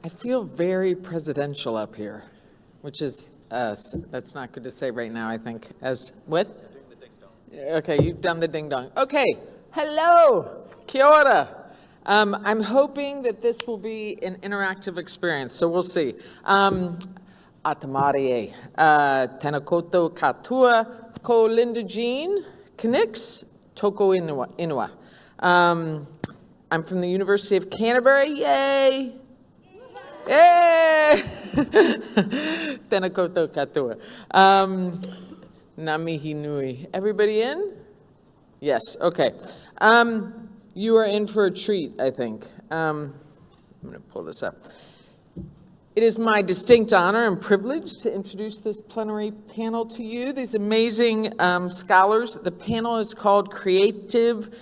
I feel very presidential up here, which is, that's not good to say right now, I think. As, what? Doing the ding-dong. Okay, you've done the ding-dong. Okay, hello, kia ora. I'm hoping that this will be an interactive experience, so we'll see. Atamare, Tanakoto Katua, Ko Linda Jean, Knix, Toko Inua. I'm from the University of Canterbury, yay! Yay! Tanakoto Katua. Namihi Nui. Everybody in? Yes, okay. You are in for a treat, I think. I'm going to pull this up. It is my distinct honor and privilege to introduce this plenary panel to you, these amazing scholars. The panel is called Creative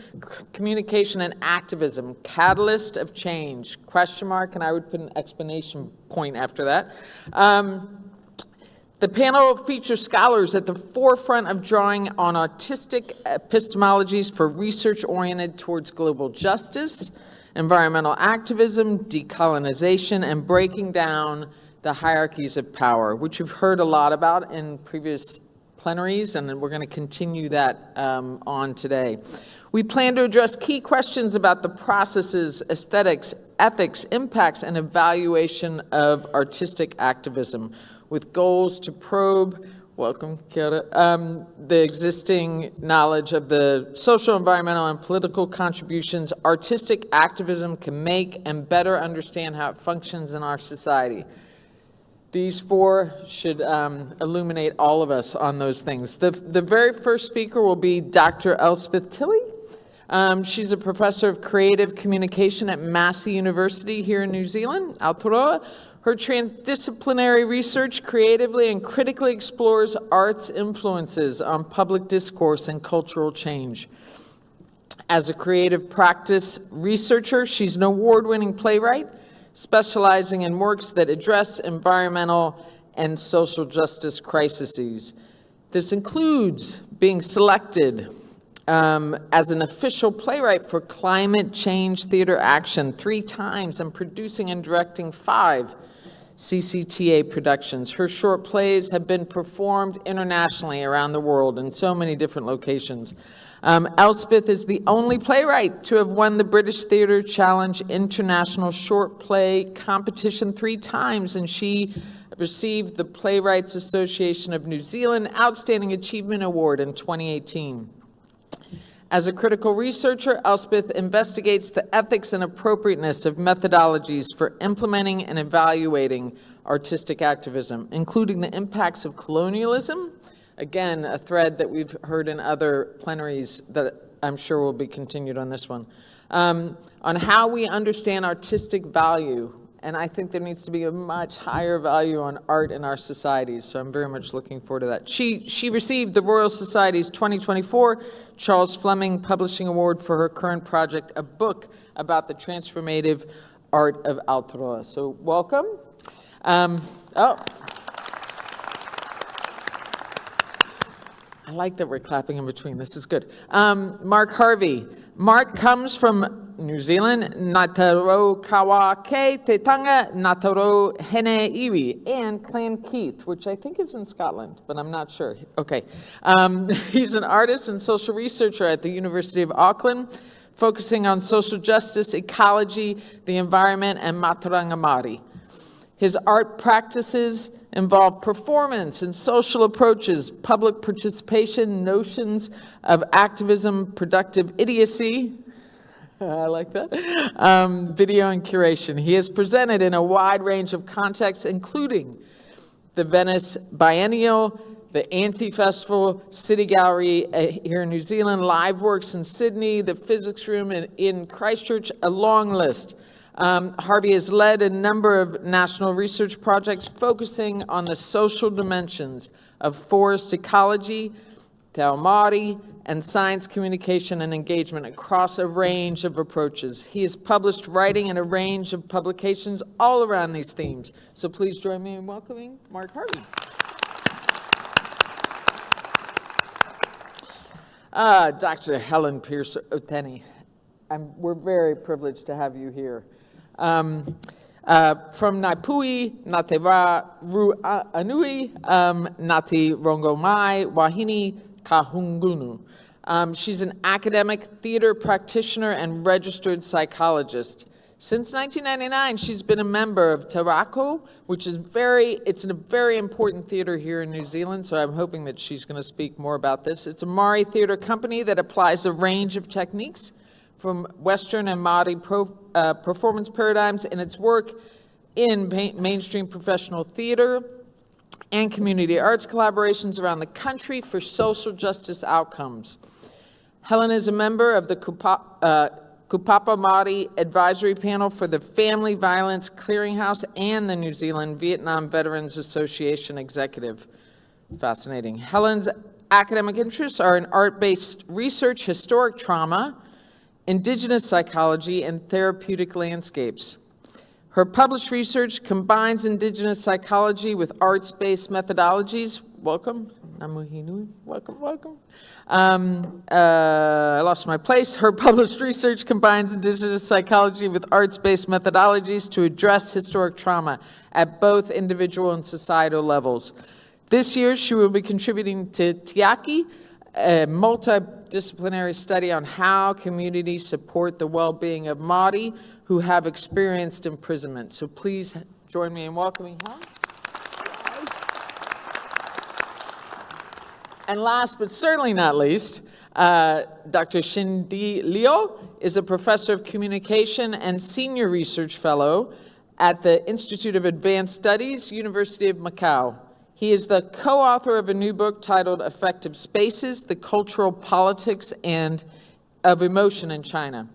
Communication and Activism, Catalyst of Change, question mark, and I would put an exclamation point after that. The panel features scholars at the forefront of drawing on artistic epistemologies for research oriented towards global justice, environmental activism, decolonization, and breaking down the hierarchies of power, which we've heard a lot about in previous plenaries, and we're going to continue that on today. We plan to address key questions about the processes, aesthetics, ethics, impacts, and evaluation of artistic activism, with goals to probe, welcome, kia ora, the existing knowledge of the social, environmental, and political contributions artistic activism can make and better understand how it functions in our society. These four should illuminate all of us on those things. The very first speaker will be Dr. Elspeth Tilley. She's a professor of creative communication at Massey University here in New Zealand, Aotearoa. Her transdisciplinary research creatively and critically explores art's influences on public discourse and cultural change. As a creative practice researcher, she's an award-winning playwright, specializing in works that address environmental and social justice crises. This includes being selected as an official playwright for Climate Change Theater Action 3 times and producing and directing 5 CCTA productions. Her short plays have been performed internationally around the world in so many different locations. Elspeth is the only playwright to have won the British Theatre Challenge International Short Play Competition 3 times, and she received the Playwrights Association of New Zealand Outstanding Achievement Award in 2018. As a critical researcher, Elspeth investigates the ethics and appropriateness of methodologies for implementing and evaluating artistic activism, including the impacts of colonialism, again, a thread that we've heard in other plenaries that I'm sure will be continued on this one, on how we understand artistic value. And I think there needs to be a much higher value on art in our societies, so I'm very much looking forward to that. She received the Royal Society's 2024 Charles Fleming Publishing Award for her current project, a book about the transformative art of Aotearoa. So welcome. I like that we're clapping in between. This is good. Mark Harvey. Mark comes from New Zealand, Ngātaro Kawa Ke Te Tanga, Ngātaro Hene Iwi, and Clan Keith, which I think is in Scotland, but I'm not sure. Okay. He's an artist and social researcher at the University of Auckland, focusing on social justice, ecology, the environment, and Mātauranga Māori. His art practices involve performance and social approaches, public participation, notions of activism, productive idiocy, I like that, video and curation. He has presented in a wide range of contexts, including the Venice Biennial, the Anti Festival, City Gallery here in New Zealand, Live Works in Sydney, the Physics Room in Christchurch, a long list. Harvey has led a number of national research projects focusing on the social dimensions of forest ecology, te ao Māori, and science communication and engagement across a range of approaches. He has published writing in a range of publications all around these themes. So please join me in welcoming Mark Harvey. Dr. Helen Pierce Oteni, we're very privileged to have you here. From Naipui, Ngāti Rā Ru Anui, Ngāti Rongo Mai, Wahine Kahungunu. She's an academic theater practitioner and registered psychologist. Since 1999, she's been a member of Tarako, which is it's a very important theater here in New Zealand, so I'm hoping that she's going to speak more about this. It's a Māori theater company that applies a range of techniques from Western and Māori performance paradigms in its work in mainstream professional theater and community arts collaborations around the country for social justice outcomes. Helen is a member of the Kupapa Māori Advisory Panel for the Family Violence Clearinghouse and the New Zealand Vietnam Veterans Association Executive. Fascinating. Helen's academic interests are in art-based research, historic trauma, Indigenous psychology, and therapeutic landscapes. Her published research combines Indigenous psychology with arts-based methodologies. Welcome. Namuhinui. Welcome, welcome. I lost my place. Her published research combines Indigenous psychology with arts-based methodologies to address historic trauma at both individual and societal levels. This year, she will be contributing to Tiaki, a multidisciplinary study on how communities support the well-being of Māori who have experienced imprisonment. So please join me in welcoming Helen. And last but certainly not least, Dr. Shindi Leo is a professor of communication and senior research fellow at the Institute of Advanced Studies, University of Macau. He is the co-author of a new book titled Effective Spaces, The Cultural Politics of Emotion in China.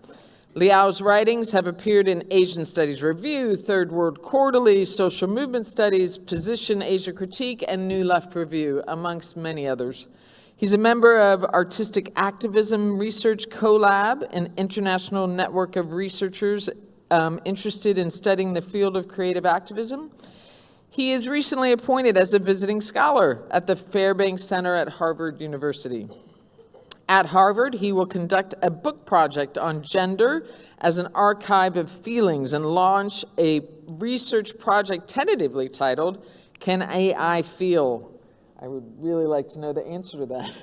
Liao's writings have appeared in Asian Studies Review, Third World Quarterly, Social Movement Studies, Position Asia Critique, and New Left Review, amongst many others. He's a member of Artistic Activism Research Collab, an international network of researchers interested in studying the field of creative activism. He is recently appointed as a visiting scholar at the Fairbanks Center at Harvard University. At Harvard, he will conduct a book project on gender as an archive of feelings and launch a research project tentatively titled, Can AI Feel? I would really like to know the answer to that.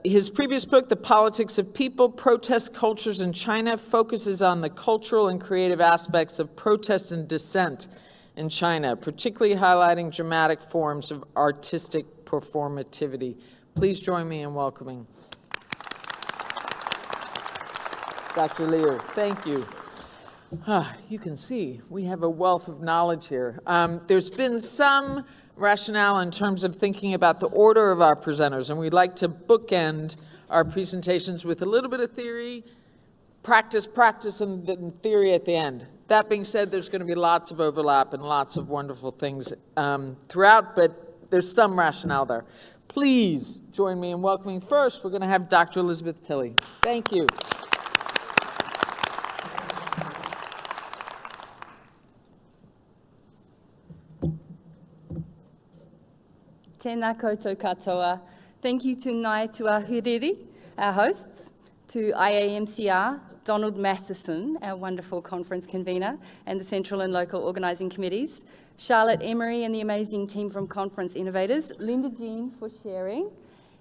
His previous book, The Politics of People, Protest Cultures in China, focuses on the cultural and creative aspects of protest and dissent in China, particularly highlighting dramatic forms of artistic performativity. Please join me in welcoming Dr. Liu. Thank you. You can see we have a wealth of knowledge here. There's been some rationale in terms of thinking about the order of our presenters, and we'd like to bookend our presentations with a little bit of theory, practice, and then theory at the end. That being said, there's going to be lots of overlap and lots of wonderful things throughout, but there's some rationale there. Please join me in welcoming first. We're going to have Dr. Elizabeth Tilley. Thank you. Tēnā koutou katoa. Thank you to Ngai Tuahuriri, our hosts, to IAMCR, Donald Matheson, our wonderful conference convener, and the Central and Local Organising Committees, Charlotte Emery and the amazing team from Conference Innovators, Linda Jean for sharing,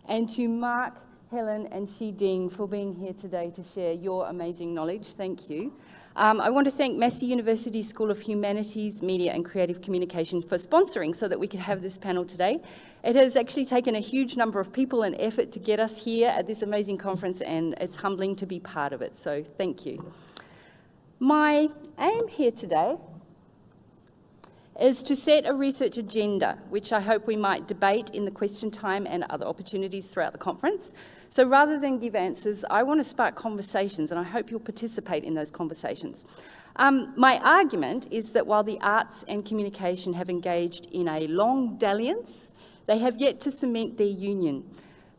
and to Mark, Helen and Xi Ding for being here today to share your amazing knowledge. Thank you. I want to thank Massey University School of Humanities, Media and Creative Communication for sponsoring so that we could have this panel today. It has actually taken a huge number of people and effort to get us here at this amazing conference, and it's humbling to be part of it, so thank you. My aim here today is to set a research agenda, which I hope we might debate in the question time and other opportunities throughout the conference. So rather than give answers, I want to spark conversations, and I hope you'll participate in those conversations. My argument is that while the arts and communication have engaged in a long dalliance, they have yet to cement their union.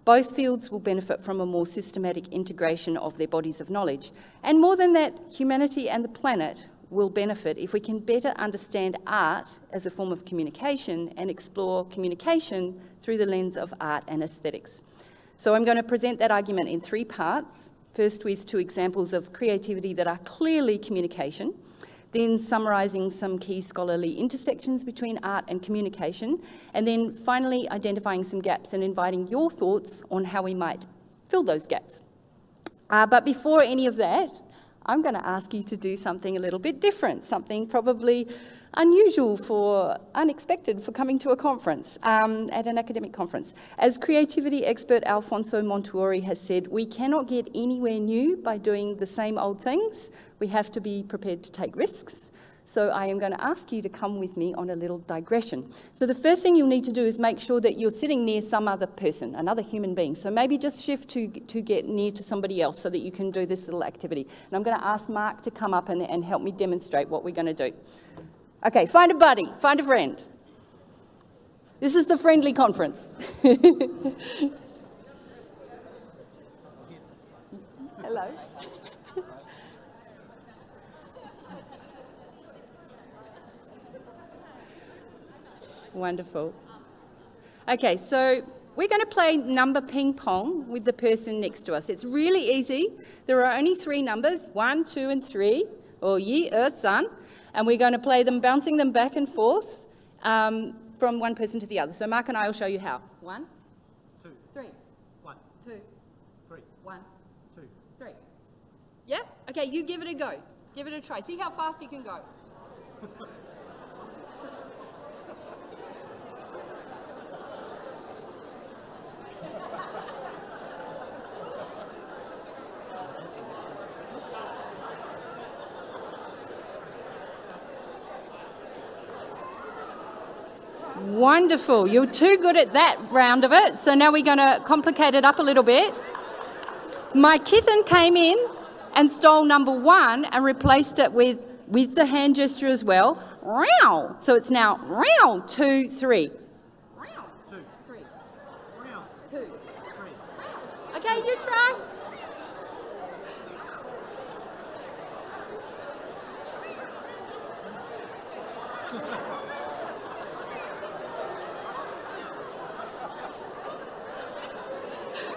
Both fields will benefit from a more systematic integration of their bodies of knowledge. And more than that, humanity and the planet will benefit if we can better understand art as a form of communication and explore communication through the lens of art and aesthetics. So I'm going to present that argument in three parts. first with 2 examples of creativity that are clearly communication, then summarising some key scholarly intersections between art and communication, and then finally identifying some gaps and inviting your thoughts on how we might fill those gaps. But before any of that, I'm going to ask you to do something a little bit different, something probably unusual unexpected for coming to a conference, at an academic conference. As creativity expert Alfonso Montuori has said, we cannot get anywhere new by doing the same old things. We have to be prepared to take risks. So I am going to ask you to come with me on a little digression. So the first thing you'll need to do is make sure that you're sitting near some other person, another human being. So maybe just shift to get near to somebody else so that you can do this little activity. And I'm going to ask Mark to come up and help me demonstrate what we're going to do. Okay, find a buddy, find a friend. This is the friendly conference. Hello. Wonderful. Okay, so we're going to play number ping pong with the person next to us. It's really easy. There are only 3 numbers, 1, 2, and 3, or yi, san, and we're going to play them, bouncing them back and forth from one person to the other. So Mark and I will show you how. 1, 2, 3, 1, 2, 3, 1, 2. 3. Yeah? Okay, you give it a go. Give it a try. See how fast you can go. Wonderful. You're too good at that round of it, so now we're going to complicate it up a little bit. My kitten came in and stole number 1 and replaced it with the hand gesture as well. Row. So it's now row, 2, 3. Row, 2, 3. row, 2. 3. Okay, you try.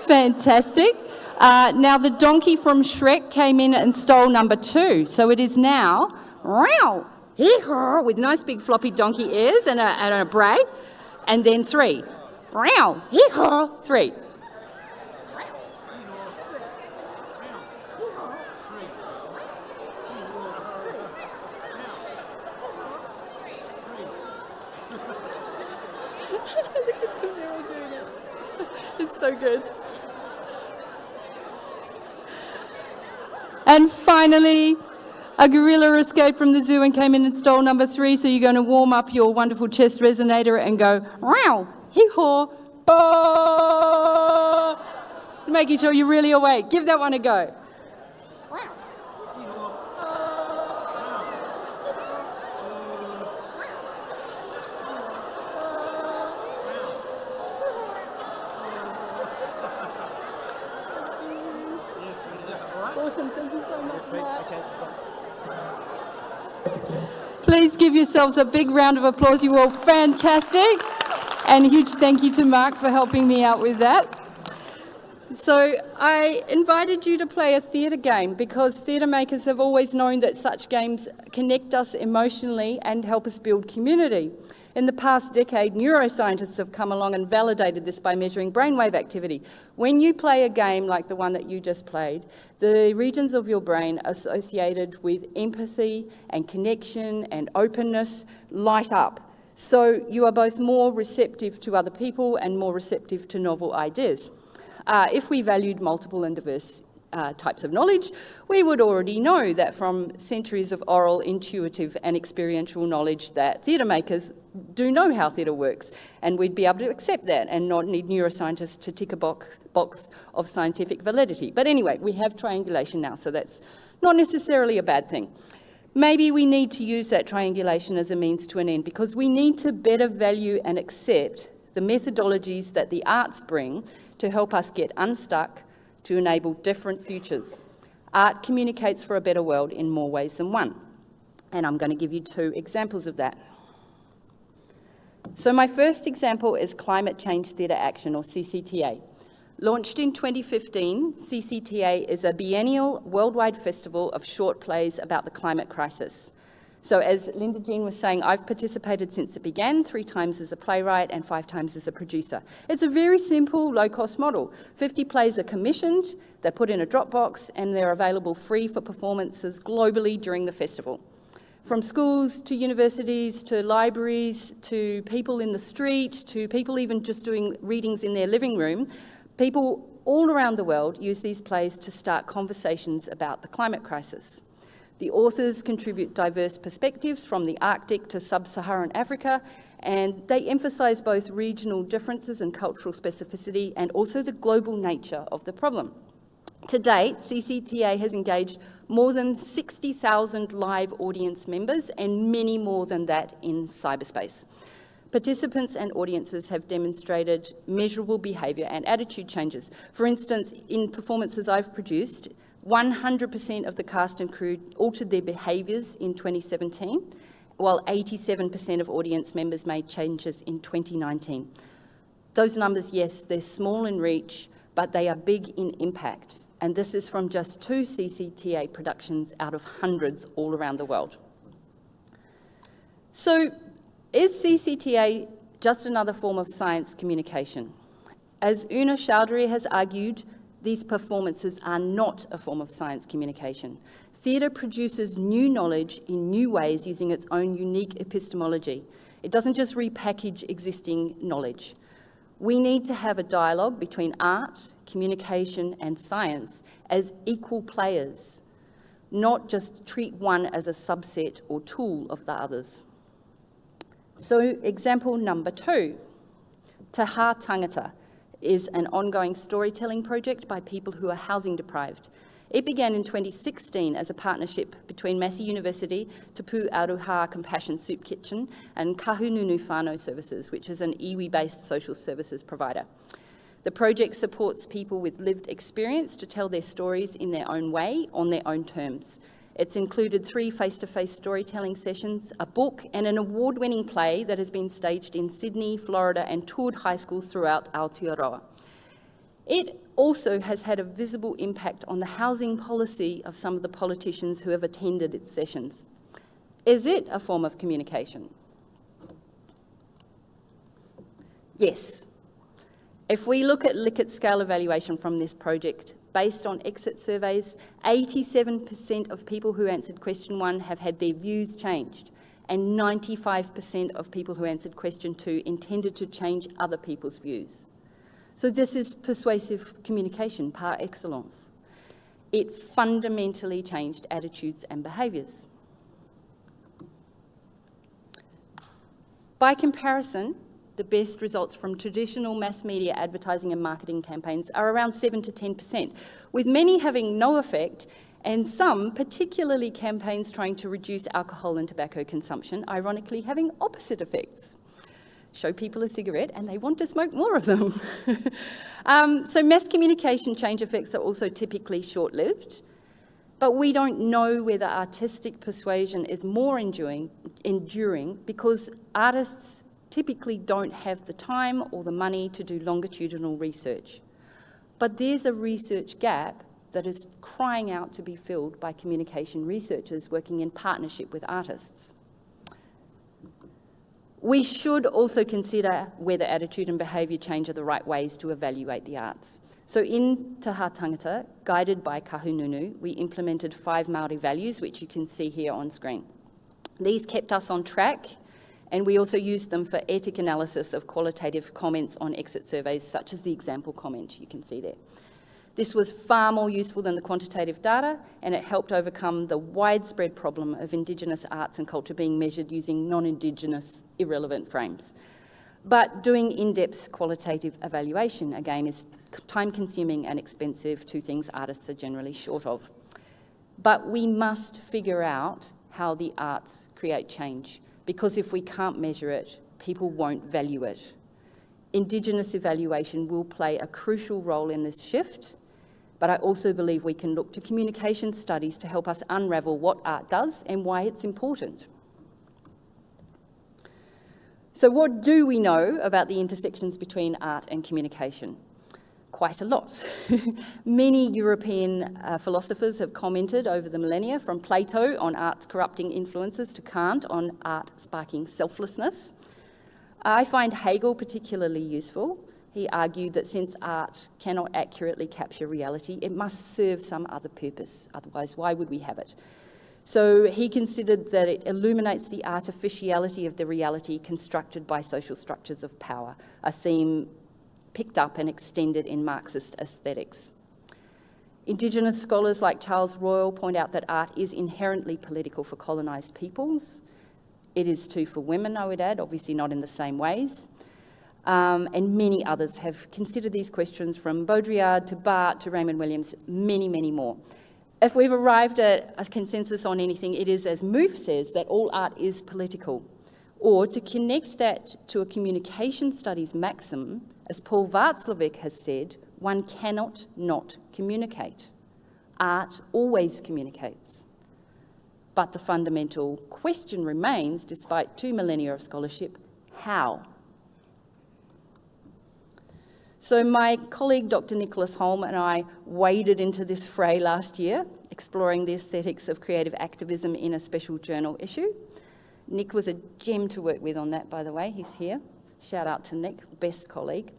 Fantastic. Now the donkey from Shrek came in and stole number 2. So it is now row, hee-haw, with nice big floppy donkey ears and a bray. And then 3. Row, hee-haw, 3. They're all doing it. It's so good. And finally, a gorilla escaped from the zoo and came in and stole number 3. So you're going to warm up your wonderful chest resonator and go, row, hee-haw, ba, making sure you're really awake. Give that one a go. Awesome, thank you so much, Mark. Please give yourselves a big round of applause. You were all fantastic. And a huge thank you to Mark for helping me out with that. So I invited you to play a theatre game because theatre makers have always known that such games connect us emotionally and help us build community. In the past decade, neuroscientists have come along and validated this by measuring brainwave activity. When you play a game like the one that you just played, the regions of your brain associated with empathy and connection and openness light up. So you are both more receptive to other people and more receptive to novel ideas. If we valued multiple and diverse types of knowledge, we would already know that from centuries of oral, intuitive and experiential knowledge that theatre makers do know how theatre works, and we'd be able to accept that and not need neuroscientists to tick a box of scientific validity. But anyway, we have triangulation now, so that's not necessarily a bad thing. Maybe we need to use that triangulation as a means to an end because we need to better value and accept the methodologies that the arts bring to help us get unstuck, to enable different futures. Art communicates for a better world in more ways than one. And I'm going to give you 2 examples of that. So my first example is Climate Change Theatre Action, or CCTA. Launched in 2015, CCTA is a biennial worldwide festival of short plays about the climate crisis. So as Linda Jean was saying, I've participated since it began, 3 times as a playwright and 5 times as a producer. It's a very simple, low-cost model. 50 plays are commissioned, they're put in a Dropbox, and they're available free for performances globally during the festival. From schools to universities to libraries to people in the street to people even just doing readings in their living room, people all around the world use these plays to start conversations about the climate crisis. The authors contribute diverse perspectives from the Arctic to sub-Saharan Africa, and they emphasise both regional differences and cultural specificity and also the global nature of the problem. To date, CCTA has engaged more than 60,000 live audience members and many more than that in cyberspace. Participants and audiences have demonstrated measurable behaviour and attitude changes. For instance, in performances I've produced, 100% of the cast and crew altered their behaviours in 2017, while 87% of audience members made changes in 2019. Those numbers, yes, they're small in reach, but they are big in impact. And this is from just 2 CCTA productions out of hundreds all around the world. So, is CCTA just another form of science communication? As Una Chowdhury has argued, these performances are not a form of science communication. Theatre produces new knowledge in new ways using its own unique epistemology. It doesn't just repackage existing knowledge. We need to have a dialogue between art, communication, and science as equal players, not just treat one as a subset or tool of the others. So, example number 2, Te Hā Tangata is an ongoing storytelling project by people who are housing deprived. It began in 2016 as a partnership between Massey University, Te Pū Aroha Compassion Soup Kitchen, and Kahununu Whānau Services, which is an iwi-based social services provider. The project supports people with lived experience to tell their stories in their own way, on their own terms. It's included 3 face-to-face storytelling sessions, a book, and an award-winning play that has been staged in Sydney, Florida, and toured high schools throughout Aotearoa. It also has had a visible impact on the housing policy of some of the politicians who have attended its sessions. Is it a form of communication? Yes. If we look at Likert scale evaluation from this project, based on exit surveys, 87% of people who answered question 1 have had their views changed, and 95% of people who answered question 2 intended to change other people's views. So this is persuasive communication par excellence. It fundamentally changed attitudes and behaviours. By comparison, the best results from traditional mass media advertising and marketing campaigns are around 7 to 10%, with many having no effect and some, particularly campaigns trying to reduce alcohol and tobacco consumption, ironically having opposite effects. Show people a cigarette and they want to smoke more of them. So mass communication change effects are also typically short-lived, but we don't know whether artistic persuasion is more enduring because artists typically don't have the time or the money to do longitudinal research. But there's a research gap that is crying out to be filled by communication researchers working in partnership with artists. We should also consider whether attitude and behaviour change are the right ways to evaluate the arts. So in Te Hā Tangata, guided by Kahununu, we implemented 5 Māori values, which you can see here on screen. These kept us on track, and we also used them for ethic analysis of qualitative comments on exit surveys, such as the example comment you can see there. This was far more useful than the quantitative data, and it helped overcome the widespread problem of Indigenous arts and culture being measured using non-Indigenous irrelevant frames. But doing in-depth qualitative evaluation, again, is time-consuming and expensive, 2 things artists are generally short of. But we must figure out how the arts create change, because if we can't measure it, people won't value it. Indigenous evaluation will play a crucial role in this shift, but I also believe we can look to communication studies to help us unravel what art does and why it's important. So what do we know about the intersections between art and communication? quite a lot. Many European philosophers have commented over the millennia, from Plato on art's corrupting influences to Kant on art sparking selflessness. I find Hegel particularly useful. He argued that since art cannot accurately capture reality, it must serve some other purpose. Otherwise, why would we have it? So he considered that it illuminates the artificiality of the reality constructed by social structures of power, a theme picked up and extended in Marxist aesthetics. Indigenous scholars like Charles Royal point out that art is inherently political for colonised peoples. It is too for women, I would add, obviously not in the same ways. And many others have considered these questions, from Baudrillard to Barthes to Raymond Williams, many, many more. If we've arrived at a consensus on anything, it is, as Mouffe says, that all art is political. Or to connect that to a communication studies maxim, as Paul Václavic has said, one cannot not communicate. Art always communicates. But the fundamental question remains, despite 2 millennia of scholarship, how? So my colleague, Dr. Nicholas Holm, and I waded into this fray last year, exploring the aesthetics of creative activism in a special journal issue. Nick was a gem to work with on that, by the way. He's here. Shout out to Nick, best colleague.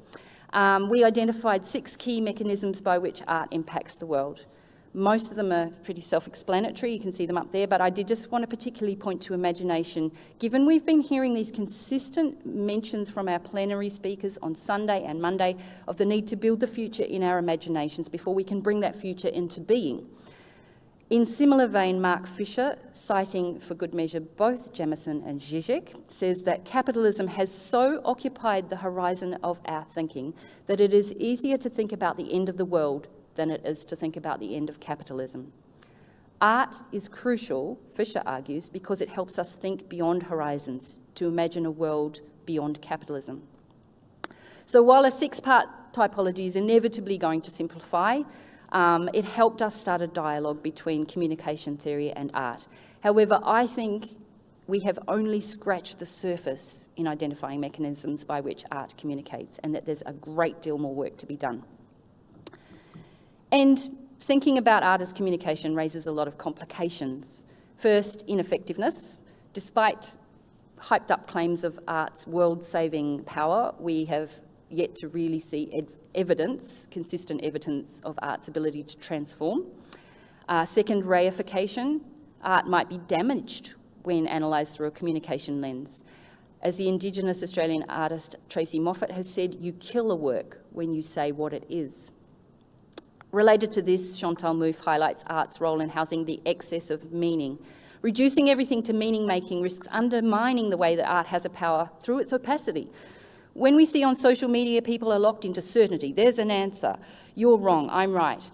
We identified 6 key mechanisms by which art impacts the world. Most of them are pretty self-explanatory, you can see them up there, but I did just want to particularly point to imagination. Given we've been hearing these consistent mentions from our plenary speakers on Sunday and Monday of the need to build the future in our imaginations before we can bring that future into being. In similar vein, Mark Fisher, citing for good measure both Jamieson and Zizek, says that capitalism has so occupied the horizon of our thinking that it is easier to think about the end of the world than it is to think about the end of capitalism. Art is crucial, Fisher argues, because it helps us think beyond horizons, to imagine a world beyond capitalism. So while a 6-part typology is inevitably going to simplify, it helped us start a dialogue between communication theory and art. However, I think we have only scratched the surface in identifying mechanisms by which art communicates, and that there's a great deal more work to be done. And thinking about art as communication raises a lot of complications. First, ineffectiveness. Despite hyped up claims of art's world-saving power, we have yet to really see evidence, consistent evidence of art's ability to transform. Second, reification. Art might be damaged when analysed through a communication lens. As the Indigenous Australian artist Tracy Moffat has said, you kill a work when you say what it is. Related to this, Chantal Mouffe highlights art's role in housing the excess of meaning. Reducing everything to meaning-making risks undermining the way that art has a power through its opacity. When we see on social media people are locked into certainty, there's an answer, you're wrong, I'm right.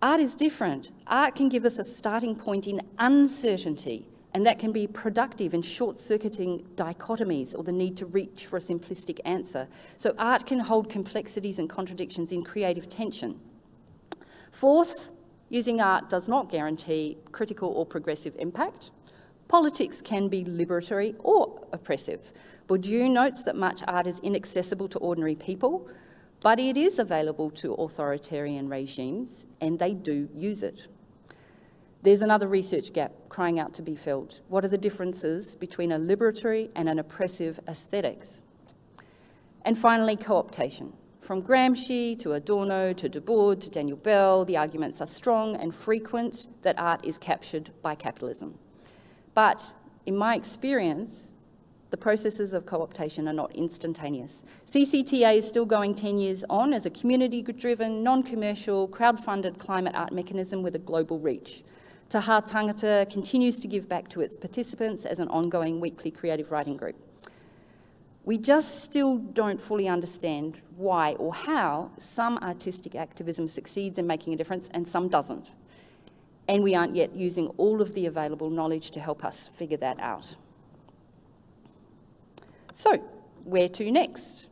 Art is different. Art can give us a starting point in uncertainty, and that can be productive in short-circuiting dichotomies or the need to reach for a simplistic answer. So art can hold complexities and contradictions in creative tension. Fourth, using art does not guarantee critical or progressive impact. Politics can be liberatory or oppressive. Bourdieu notes that much art is inaccessible to ordinary people, but it is available to authoritarian regimes, and they do use it. There's another research gap crying out to be filled. What are the differences between a liberatory and an oppressive aesthetics? And finally, co-optation. From Gramsci to Adorno to Debord to Daniel Bell, the arguments are strong and frequent that art is captured by capitalism. But in my experience, the processes of co-optation are not instantaneous. CCTA is still going 10 years on as a community-driven, non-commercial, crowd-funded climate art mechanism with a global reach. Taha Tangata continues to give back to its participants as an ongoing weekly creative writing group. We just still don't fully understand why or how some artistic activism succeeds in making a difference and some doesn't. And we aren't yet using all of the available knowledge to help us figure that out. So, where to next?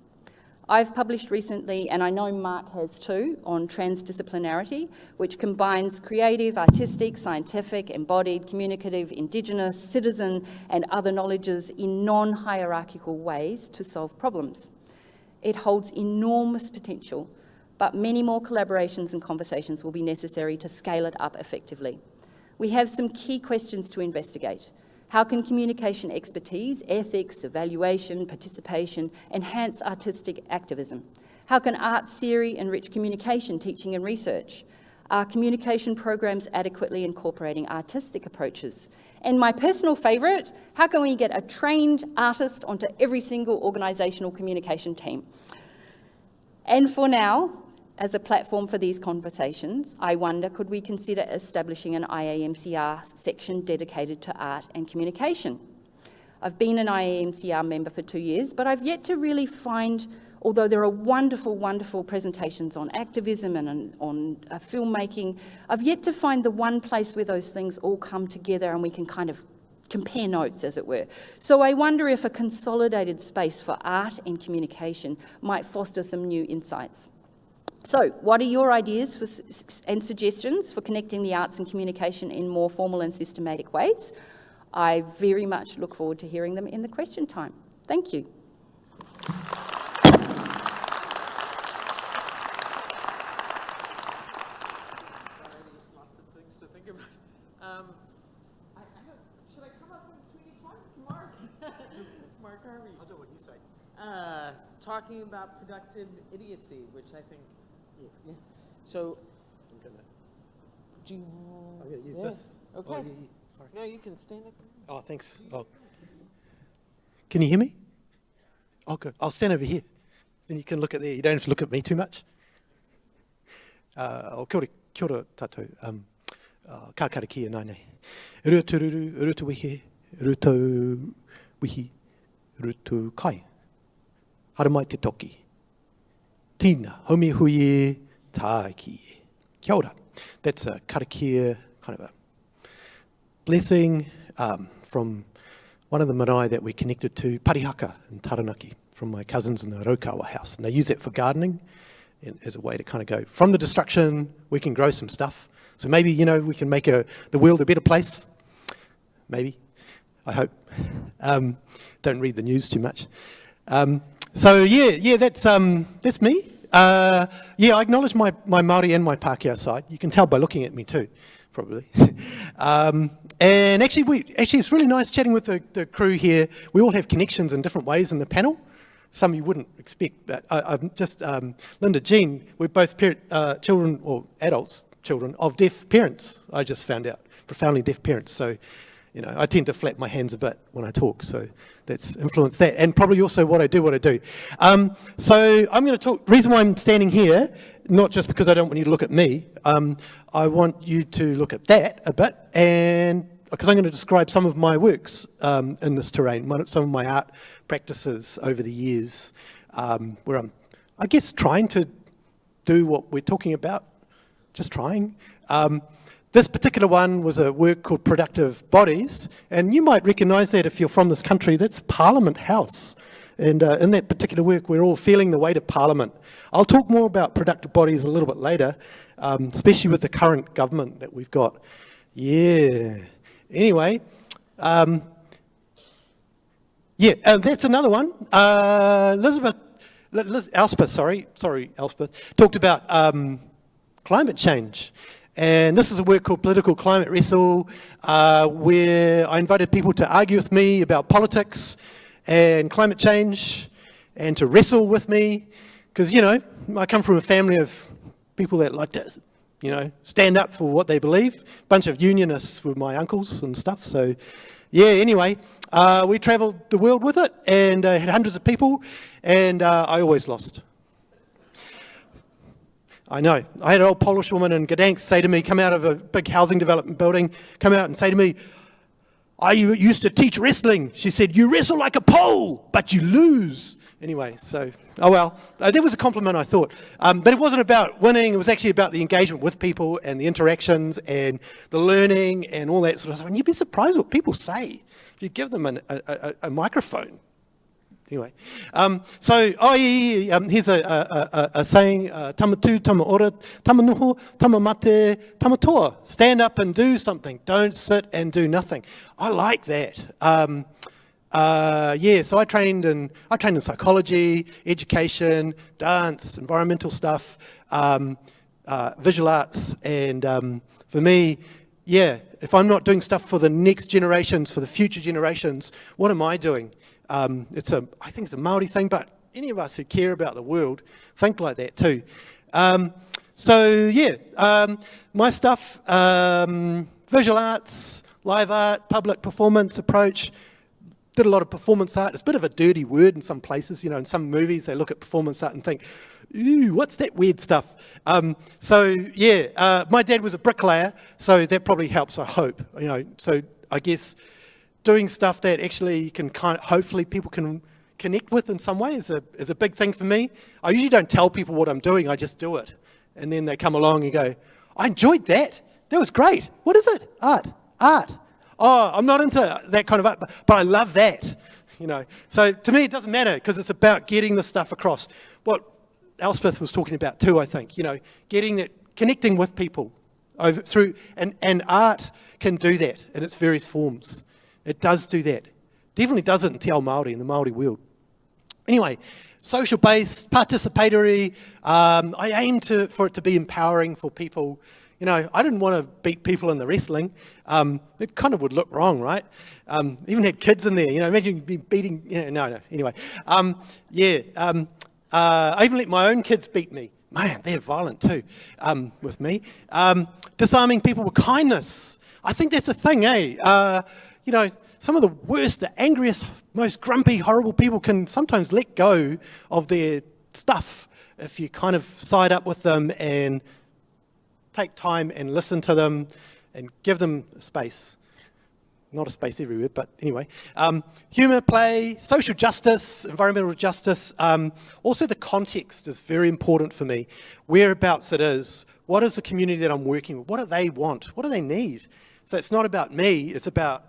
I've published recently, and I know Mark has too, on transdisciplinarity, which combines creative, artistic, scientific, embodied, communicative, Indigenous, citizen, and other knowledges in non-hierarchical ways to solve problems. It holds enormous potential, but many more collaborations and conversations will be necessary to scale it up effectively. We have some key questions to investigate. How can communication expertise, ethics, evaluation, participation enhance artistic activism? How can art theory enrich communication, teaching and research? Are communication programs adequately incorporating artistic approaches? And my personal favourite, how can we get a trained artist onto every single organisational communication team? And for now, as a platform for these conversations, I wonder, could we consider establishing an IAMCR section dedicated to art and communication? I've been an IAMCR member for 2 years, but I've yet to really find, although there are wonderful, wonderful presentations on activism and on filmmaking, I've yet to find the one place where those things all come together and we can kind of compare notes, as it were. So I wonder if a consolidated space for art and communication might foster some new insights. So, what are your ideas and suggestions for connecting the arts and communication in more formal and systematic ways? I very much look forward to hearing them in the question time. Thank you. Lots of things to think about. Should I come up between each one? Mark? Mark Harvey. I'll do what you say. Talking about productive idiocy, which I think, Yeah. so I'm gonna, do you? I'm gonna use Yeah. this. Okay. Oh, yeah. Sorry. No, you can stand up. Oh, thanks. Oh. Can you hear me? Oh, good. I'll stand over here. Then you can look at there. You don't have to look at me too much. Kia ora tātou. Ka karakia nai nei. Rua tururu, rutu wihe, rutu wihi, rutu kai. Hara mai te toki. Tina, homi hui tāki. Kia ora. That's a karakia, kind of a blessing from one of the marae that we connected to, Parihaka in Taranaki, from my cousins in the Raukawa house. And they use it for gardening and as a way to kind of go, from the destruction, we can grow some stuff. So maybe, you know, we can make the world a better place. Maybe. I hope. Don't read the news too much. So yeah, that's me. Yeah, I acknowledge my Māori and my Pākehā side. You can tell by looking at me too, probably. And actually, it's really nice chatting with the crew here. We all have connections in different ways in the panel. Some you wouldn't expect, but I'm just, Linda, Jean, we're both children, or adults, children of deaf parents, I just found out, profoundly deaf parents. So, you know, I tend to flap my hands a bit when I talk, so that's influenced that, and probably also what I do. So I'm going to talk, the reason why I'm standing here, not just because I don't want you to look at me, I want you to look at that a bit, and because I'm going to describe some of my works in this terrain, some of my art practices over the years, where I'm, I guess, trying to do what we're talking about, just trying. This particular one was a work called Productive Bodies, and you might recognise that if you're from this country. That's Parliament House. And in that particular work, we're all feeling the weight of Parliament. I'll talk more about productive bodies a little bit later, especially with the current government that we've got. Yeah. Anyway, that's another one. Elspeth, talked about climate change. And this is a work called Political Climate Wrestle, where I invited people to argue with me about politics and climate change and to wrestle with me. Because, you know, I come from a family of people that like to, you know, stand up for what they believe. A bunch of unionists were my uncles and stuff. So, yeah, anyway, we travelled the world with it and had hundreds of people, and I always lost. I know. I had an old Polish woman in Gdansk say to me, come out of a big housing development building, come out and say to me, I used to teach wrestling. She said, you wrestle like a pole, but you lose. Anyway, so, oh well, that was a compliment, I thought. But it wasn't about winning. It was actually about the engagement with people and the interactions and the learning and all that sort of stuff. And you'd be surprised what people say if you give them a microphone. Anyway, here's a saying, tamatu, tamaora, tamanoho, tamamate, tamatoa. Stand up and do something. Don't sit and do nothing. I like that. So I trained in psychology, education, dance, environmental stuff, visual arts, and for me, if I'm not doing stuff for the next generations, for the future generations, what am I doing? I think it's a Māori thing, but any of us who care about the world think like that too. My stuff, visual arts, live art, public performance approach, did a lot of performance art. It's a bit of a dirty word in some places, in some movies they look at performance art and think, ooh, what's that weird stuff? My dad was a bricklayer, so that probably helps, I hope. So I guess doing stuff that actually can hopefully people can connect with in some way is a big thing for me. I usually don't tell people what I'm doing, I just do it. And then they come along and go, I enjoyed that. That was great. What is it? Art. Oh, I'm not into that kind of art, but I love that. So to me it doesn't matter because it's about getting the stuff across. What Elspeth was talking about too, I think, getting that, connecting with people and art can do that in its various forms. It does do that. Definitely does it in Te Ao Māori, in the Māori world. Anyway, social-based, participatory, I aim for it to be empowering for people. I didn't want to beat people in the wrestling. It kind of would look wrong, right? Even had kids in there, imagine beating, no. Anyway, I even let my own kids beat me. Man, they're violent too, with me. Disarming people with kindness. I think that's a thing, eh? Some of the worst, the angriest, most grumpy, horrible people can sometimes let go of their stuff if you kind of side up with them and take time and listen to them and give them space. Not a space everywhere, but anyway. Humour, play, social justice, environmental justice. Also the context is very important for me. Whereabouts it is. What is the community that I'm working with? What do they want? What do they need? So it's not about me, it's about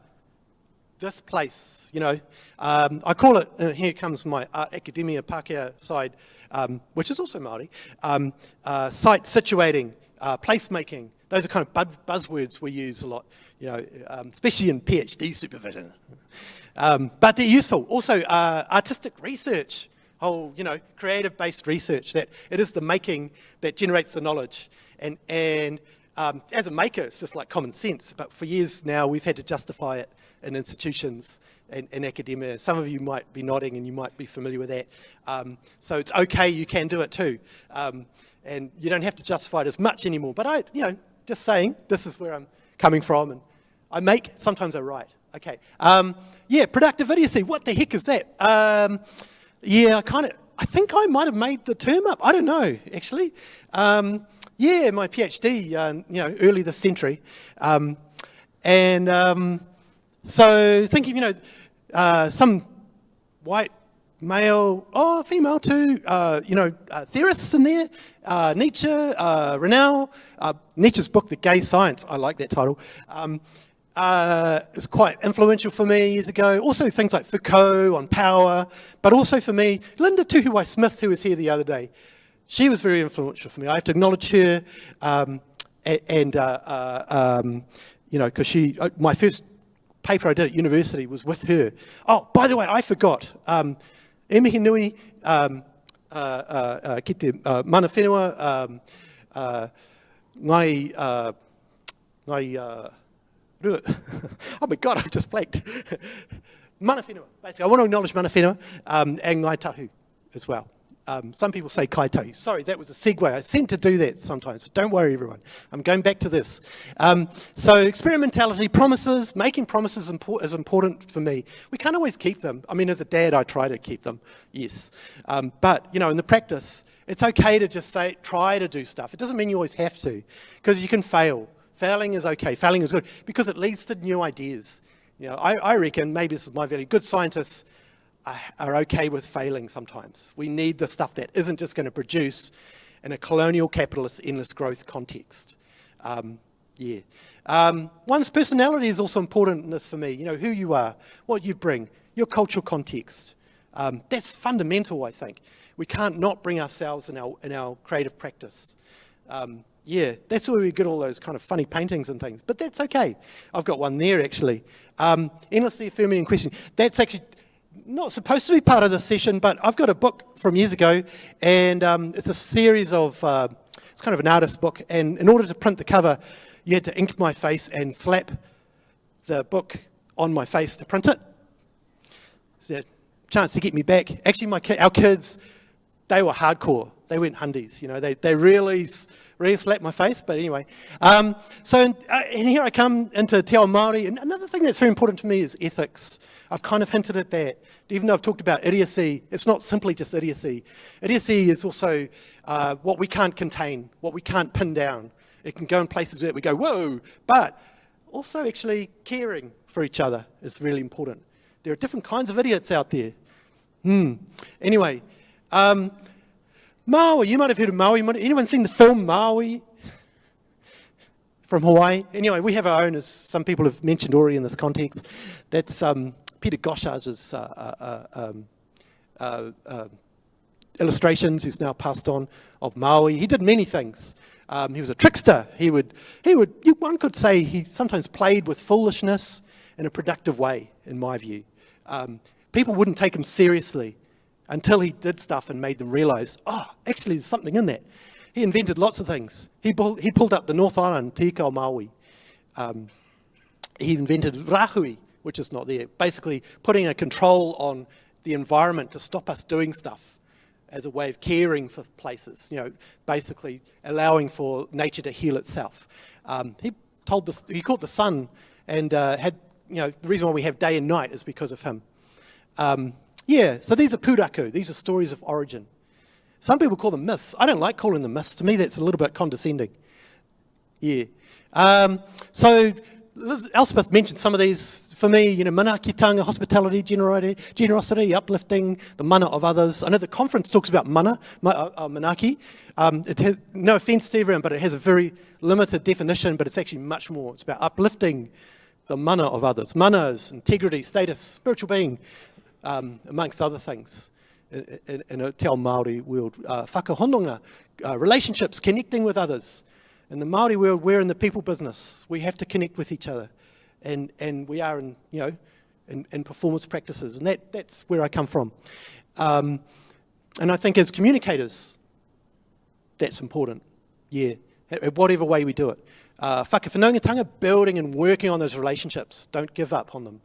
this place, I call it, here comes my art academia Pākehā side, which is also Māori, site situating, placemaking. Those are kind of buzzwords we use a lot, especially in PhD supervision. But they're useful. Also, artistic research, creative-based research, that it is the making that generates the knowledge. And as a maker, it's just like common sense. But for years now, we've had to justify it in institutions and academia. Some of you might be nodding and you might be familiar with that. So it's okay, you can do it too. And you don't have to justify it as much anymore. But just saying, this is where I'm coming from. And I make, sometimes I write. Okay. Productive idiocy. What the heck is that? I think I might have made the term up. I don't know, actually. My PhD, early this century. So thinking, some white male, female too, theorists in there, Nietzsche, Renown, Nietzsche's book, The Gay Science, I like that title, is quite influential for me years ago. Also things like Foucault on power, but also for me, Linda Tuhiwai Smith, who was here the other day, she was very influential for me. I have to acknowledge her, because my first paper I did at university was with her. Oh, by the way, I forgot. E mihi nui, ki te mana whenua, ngai oh my God, I just blanked. Mana whenua, basically. I want to acknowledge mana whenua and ngai tahu as well. Some people say kaitau. Sorry, that was a segue. I seem to do that sometimes. But don't worry, everyone. I'm going back to this. So experimentality, promises, making promises is important for me. We can't always keep them. I mean, as a dad, I try to keep them, yes. But, in the practice, it's okay to just say, try to do stuff. It doesn't mean you always have to, because you can fail. Failing is okay. Failing is good, because it leads to new ideas. I reckon, maybe this is my value, good scientists are okay with failing sometimes. We need the stuff that isn't just going to produce in a colonial capitalist endless growth context. One's personality is also important in this for me. Who you are, what you bring, your cultural context. That's fundamental, I think. We can't not bring ourselves in our creative practice. That's where we get all those kind of funny paintings and things. But that's okay. I've got one there, actually. Endlessly affirming and questioning. That's actually not supposed to be part of this session, but I've got a book from years ago, and it's a series of, it's kind of an artist book, and in order to print the cover, you had to ink my face and slap the book on my face to print it. It's a chance to get me back. Actually, our kids, they were hardcore. They went hundies, you know, they really slapped my face, but anyway. And here I come into Te Ao Māori, and another thing that's very important to me is ethics. I've kind of hinted at that. Even though I've talked about idiocy, it's not simply just idiocy. Idiocy is also what we can't contain, what we can't pin down. It can go in places that we go, whoa, but also actually caring for each other is really important. There are different kinds of idiots out there. Anyway, Maui, you might have heard of Maui. Anyone seen the film Maui from Hawaii? Anyway, we have our own, as some people have mentioned already in this context. That's Peter Goshage's illustrations, who's now passed on, of Maui. He did many things. He was a trickster. One could say he sometimes played with foolishness in a productive way, in my view. People wouldn't take him seriously until he did stuff and made them realise, oh, actually there's something in that. He invented lots of things. He pulled up the North Island, Te Ikau Maui. He invented rahui, which is not there. Basically putting a control on the environment to stop us doing stuff as a way of caring for places, you know, basically allowing for nature to heal itself. He caught the sun and had, you know, the reason why we have day and night is because of him. So these are pūraku. These are stories of origin. Some people call them myths. I don't like calling them myths. To me, that's a little bit condescending. So Elspeth mentioned some of these. For me, you know, manakitanga, hospitality, generosity, uplifting, the mana of others. I know the conference talks about manaki. It has, no offense to everyone, but it has a very limited definition, but it's actually much more. It's about uplifting the mana of others. Mana is integrity, status, spiritual being, amongst other things in a Te Ao Māori world. Whakahononga, relationships, connecting with others. In the Māori world, we're in the people business. We have to connect with each other. And we are in, you know, in performance practices. And that's where I come from. And I think as communicators, that's important. At whatever way we do it. Whakawhanaungatanga, building and working on those relationships. Don't give up on them.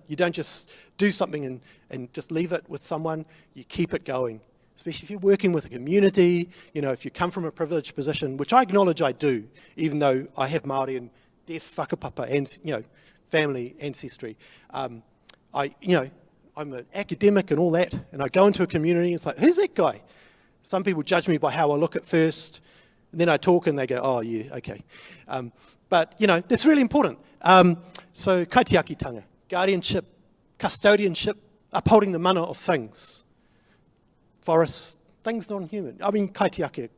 You don't just do something and just leave it with someone. You keep it going. Especially if you're working with a community, you know, if you come from a privileged position, which I acknowledge I do, even though I have Māori and deaf whakapapa and, you know, family ancestry. I'm an academic and all that, and I go into a community and it's like, who's that guy? Some people judge me by how I look at first, and then I talk and they go, oh yeah, okay. But, you know, that's really important. So kaitiakitanga, guardianship, custodianship, upholding the mana of things. Forests, things non-human. I mean, kaitiaki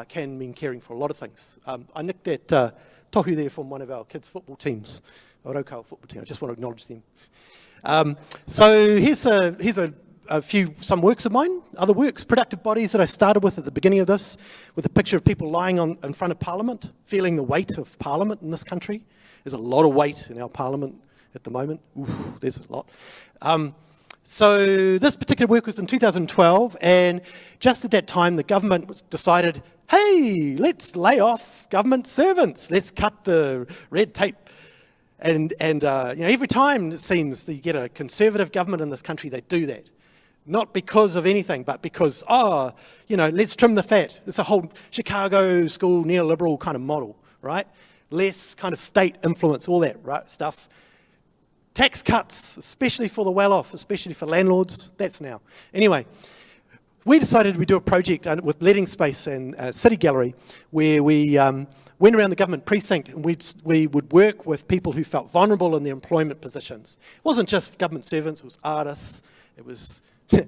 can mean caring for a lot of things. I nicked that tohu there from one of our kids' football teams, our Rokau football team. I just want to acknowledge them. So here's some works of mine, other works, productive bodies that I started with at the beginning of this, with a picture of people lying in front of Parliament, feeling the weight of Parliament in this country. There's a lot of weight in our Parliament at the moment. Oof, there's a lot. So this particular work was in 2012, and just at that time, the government decided, hey, let's lay off government servants. Let's cut the red tape. And every time it seems that you get a conservative government in this country, they do that. Not because of anything, but because, let's trim the fat. It's a whole Chicago school neoliberal kind of model, right? Less kind of state influence, all that right stuff. Tax cuts, especially for the well-off, especially for landlords, that's now. Anyway, we decided we'd do a project with Letting Space and City Gallery where we went around the government precinct and we would work with people who felt vulnerable in their employment positions. It wasn't just government servants, it was artists, it was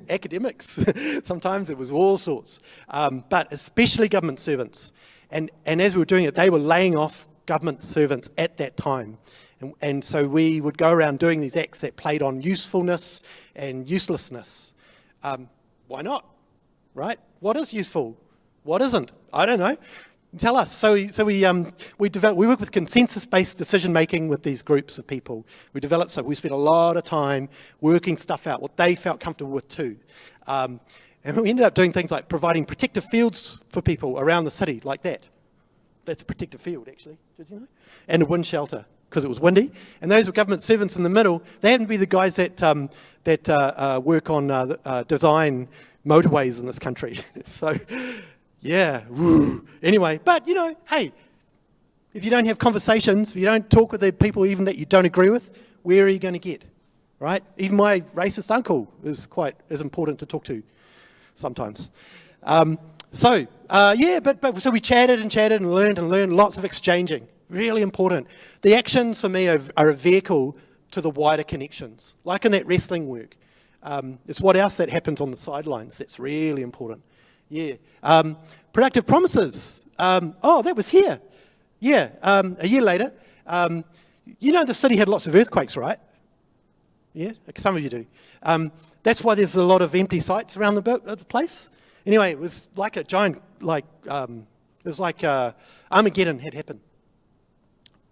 academics, sometimes it was all sorts, but especially government servants. And as we were doing it, they were laying off government servants at that time. And so we would go around doing these acts that played on usefulness and uselessness. Why not, right? What is useful? What isn't? I don't know. Tell us. So we work with consensus-based decision-making with these groups of people. We spent a lot of time working stuff out, what they felt comfortable with too. And we ended up doing things like providing protective fields for people around the city, like that. That's a protective field, actually, did you know? And a wind shelter, because it was windy. And those were government servants in the middle. They happened to be the guys that work on design motorways in this country. So, yeah, woo. Anyway, but, hey, if you don't have conversations, if you don't talk with the people even that you don't agree with, where are you going to get, right? Even my racist uncle is quite as important to talk to sometimes. So we chatted and learned, lots of exchanging. Really important. The actions for me are a vehicle to the wider connections, like in that wrestling work. It's what else that happens on the sidelines that's really important. Yeah. Productive promises. That was here. Yeah. A year later. The city had lots of earthquakes, right? Yeah. Some of you do. That's why there's a lot of empty sites around the place. Anyway, it was like a giant, Armageddon had happened.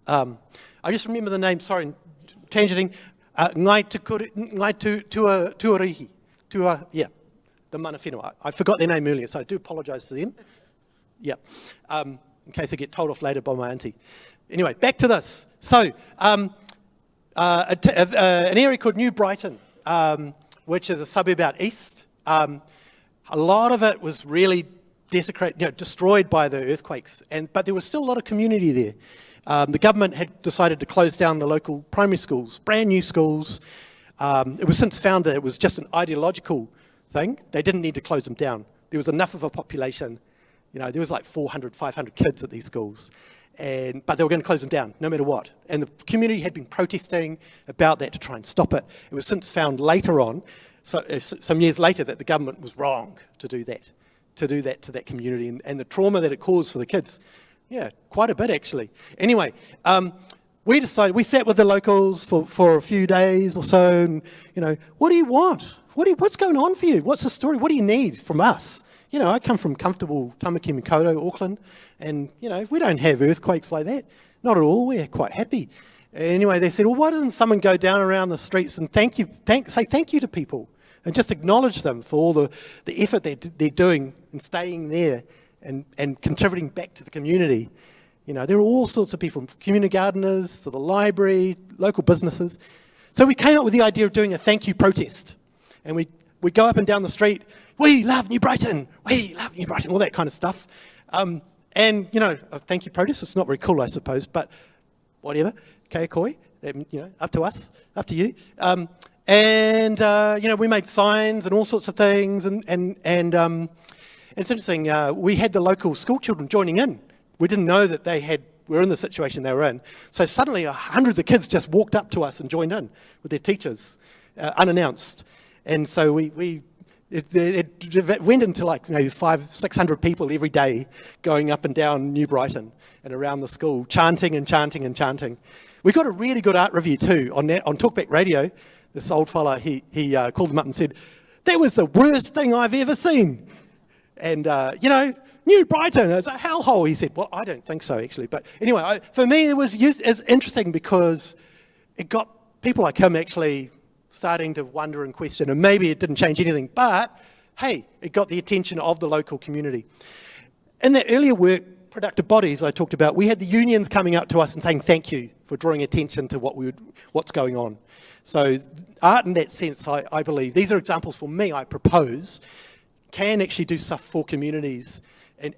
I just remember the name, sorry, tangenting, Ngai Tuarihi. The mana whenua. I forgot their name earlier, so I do apologise to them. Yeah, in case I get told off later by my auntie. Anyway, back to this. So, an area called New Brighton, which is a suburb out east. A lot of it was really destroyed by the earthquakes, but there was still a lot of community there. The government had decided to close down the local primary schools, brand new schools. It was since found that it was just an ideological thing. They didn't need to close them down. There was enough of a population. There was like 400, 500 kids at these schools. But they were going to close them down, no matter what. And the community had been protesting about that to try and stop it. It was since found later on, some years later, that the government was wrong to do that to that community and the trauma that it caused for the kids. Yeah, quite a bit actually. Anyway, we sat with the locals for a few days or so, and what do you want? What's going on for you? What's the story? What do you need from us? I come from comfortable Tamaki Makaurau, Auckland, and we don't have earthquakes like that. Not at all. We're quite happy. Anyway, they said, well, why doesn't someone go down around the streets and say thank you to people and just acknowledge them for all the effort they're doing and staying there and contributing back to the community. There are all sorts of people, from community gardeners to the library, local businesses. So we came up with the idea of doing a thank you protest. And we go up and down the street, we love New Brighton, all that kind of stuff. A thank you protest, it's not very cool, I suppose, but whatever, kea koi, up to us, up to you. We made signs and all sorts of things, and it's interesting, we had the local school children joining in. We didn't know that were in the situation they were in. So suddenly hundreds of kids just walked up to us and joined in with their teachers, unannounced. And so it went into like maybe 500-600 people every day going up and down New Brighton and around the school, chanting and chanting and chanting. We got a really good art review too on Talkback Radio. This old fella, he called them up and said, "That was the worst thing I've ever seen." And, New Brighton is a hellhole, he said. Well, I don't think so, actually. But anyway, for me, it was interesting because it got people like him actually starting to wonder and question, and maybe it didn't change anything, but, hey, it got the attention of the local community. In that earlier work, productive bodies I talked about, we had the unions coming up to us and saying thank you for drawing attention to what's going on. So art in that sense, I believe, these are examples for me, I propose, can actually do stuff for communities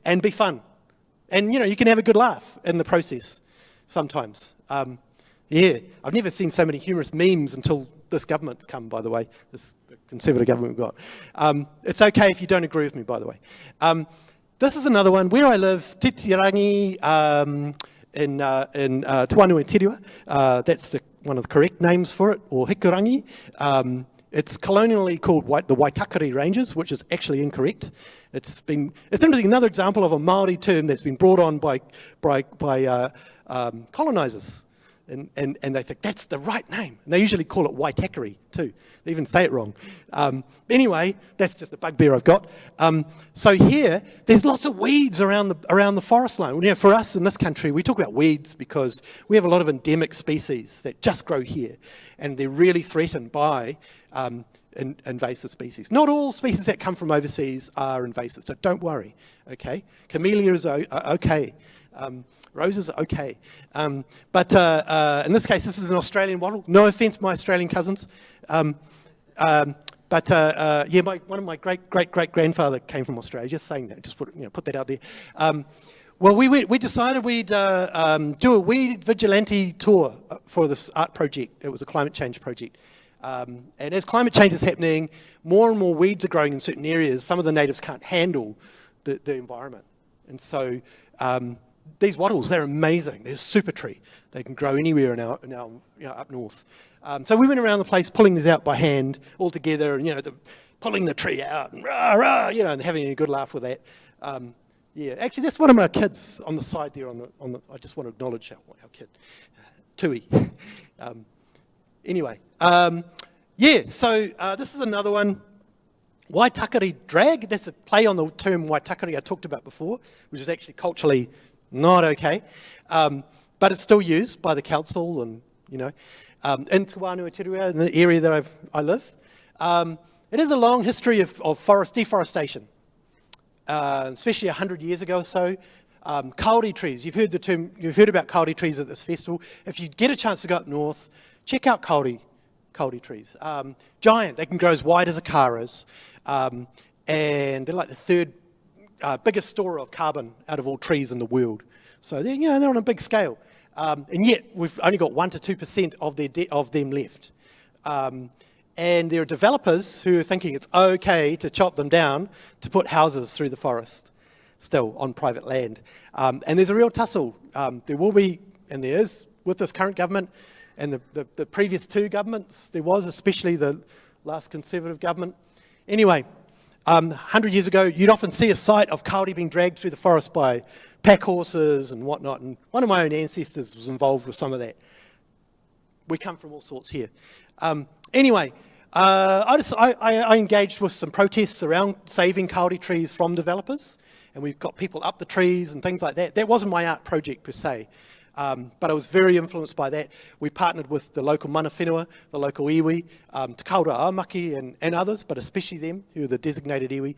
and be fun. And, you can have a good laugh in the process sometimes. I've never seen so many humorous memes until this government's come, by the way, the Conservative government we've got. It's okay if you don't agree with me, by the way. This is another one. Where I live, Titirangi in Tuanui Tirua. That's one of the correct names for it, or Hikurangi. It's colonially called the Waitakere Ranges, which is actually incorrect. It's interesting, another example of a Māori term that's been brought on by colonisers. And they think, that's the right name. And they usually call it Waitakere too. They even say it wrong. Anyway, that's just a bugbear I've got. So here, there's lots of weeds around the forest line. You know, for us in this country, we talk about weeds because we have a lot of endemic species that just grow here. And they're really threatened by invasive species. Not all species that come from overseas are invasive, so don't worry, okay? Camellias are okay. Roses are okay. But in this case, this is an Australian wattle. No offence, my Australian cousins. Yeah, one of my great-great-great-grandfather came from Australia. Just saying that, just put that out there. Well, we decided we'd do a weed vigilante tour for this art project. It was a climate change project. And as climate change is happening, more and more weeds are growing in certain areas. Some of the natives can't handle the environment. And so these wattles, they're amazing. They're a super tree. They can grow anywhere in our up north. So we went around the place pulling these out by hand all together, and pulling the tree out and rah rah, and having a good laugh with that. Yeah, actually, that's one of my kids on the side there. On the I just want to acknowledge our kid, Tui. Anyway, yeah. So this is another one. Waitakere drag. That's a play on the term Waitakere I talked about before, which is actually culturally not okay, but it's still used by the council and in Te Wānuatirua, in the area that I live. It is a long history of forest deforestation, especially 100 years ago or so. Kauri trees. You've heard about kauri trees at this festival. If you get a chance to go up north, check out kauri trees. Giant. They can grow as wide as a car is, and they're like the third biggest store of carbon out of all trees in the world. So they're on a big scale. And yet we've only got 1% to 2% of them left. And there are developers who are thinking it's okay to chop them down to put houses through the forest, still on private land. And there's a real tussle. There will be, and there is, with this current government and the previous two governments. There was, especially the last Conservative government. Anyway, 100 years ago, you'd often see a sight of kauri being dragged through the forest by pack horses and whatnot. And one of my own ancestors was involved with some of that. We come from all sorts here. Anyway, I engaged with some protests around saving kauri trees from developers, and we've got people up the trees and things like that. That wasn't my art project per se, but I was very influenced by that. We partnered with the local mana whenua, the local iwi, Te Kaura Āmaki and others, but especially them, who are the designated iwi.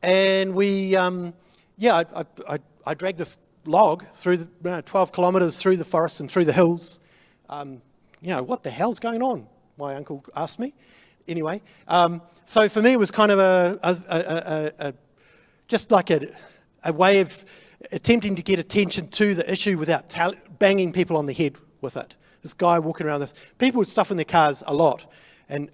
And we, I dragged this log through 12 kilometres through the forest and through the hills. What the hell's going on? My uncle asked me. Anyway, so for me it was kind of just like a way of attempting to get attention to the issue without banging people on the head with it. This guy walking around this, people would stuff in their cars a lot,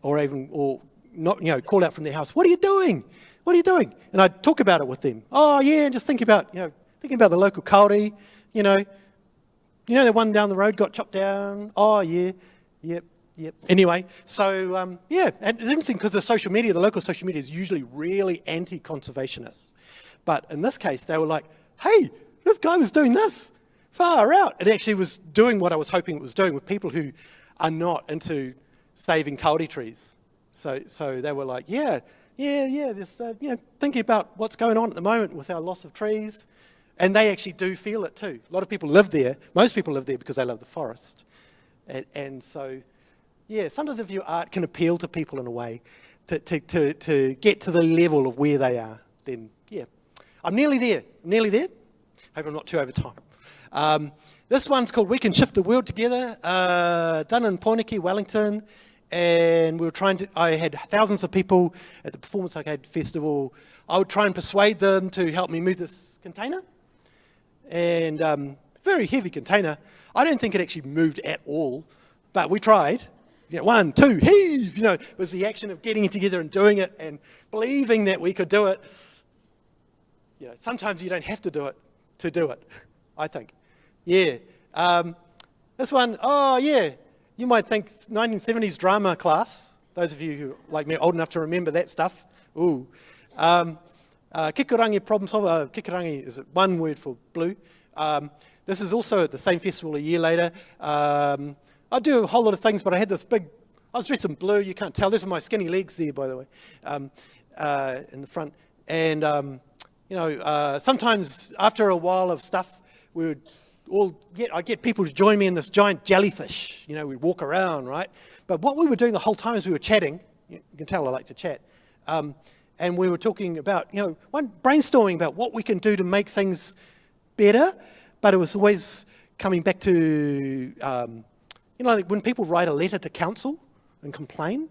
or not, call out from their house. What are you doing? What are you doing? And I'd talk about it with them. Oh yeah, and just thinking about the local kauri. The one down the road got chopped down. Oh yeah, yep. Anyway, so and it's interesting because the local social media is usually really anti-conservationist. But in this case, they were like, hey, this guy was doing this. Far out. It actually was doing what I was hoping it was doing with people who are not into saving kauri trees. So they were like, yeah, just thinking about what's going on at the moment with our loss of trees. And they actually do feel it too. A lot of people live there. Most people live there because they love the forest. And so, sometimes if your art can appeal to people in a way to get to the level of where they are, then I'm nearly there. Hope I'm not too over time. This one's called We Can Shift the World Together, done in Poiniki, Wellington. And I had thousands of people at the Performance Arcade Festival. I would try and persuade them to help me move this container. And very heavy container. I don't think it actually moved at all, but we tried. 1, 2, heave! It was the action of getting it together and doing it and believing that we could do it. Sometimes you don't have to do it to do it, I think. Yeah. This one, you might think 1970s drama class, those of you who, like me, old enough to remember that stuff. Ooh. Kikurangi problem solver. Kikurangi is one word for blue. This is also at the same festival a year later. I do a whole lot of things, but I had this big, I was dressed in blue, you can't tell. These are my skinny legs there, by the way, in the front. And, sometimes after a while of stuff, we would I'd get people to join me in this giant jellyfish. We'd walk around, right? But what we were doing the whole time is we were chatting. You can tell I like to chat. And we were talking about, brainstorming about what we can do to make things better. But it was always coming back to, like when people write a letter to council and complain,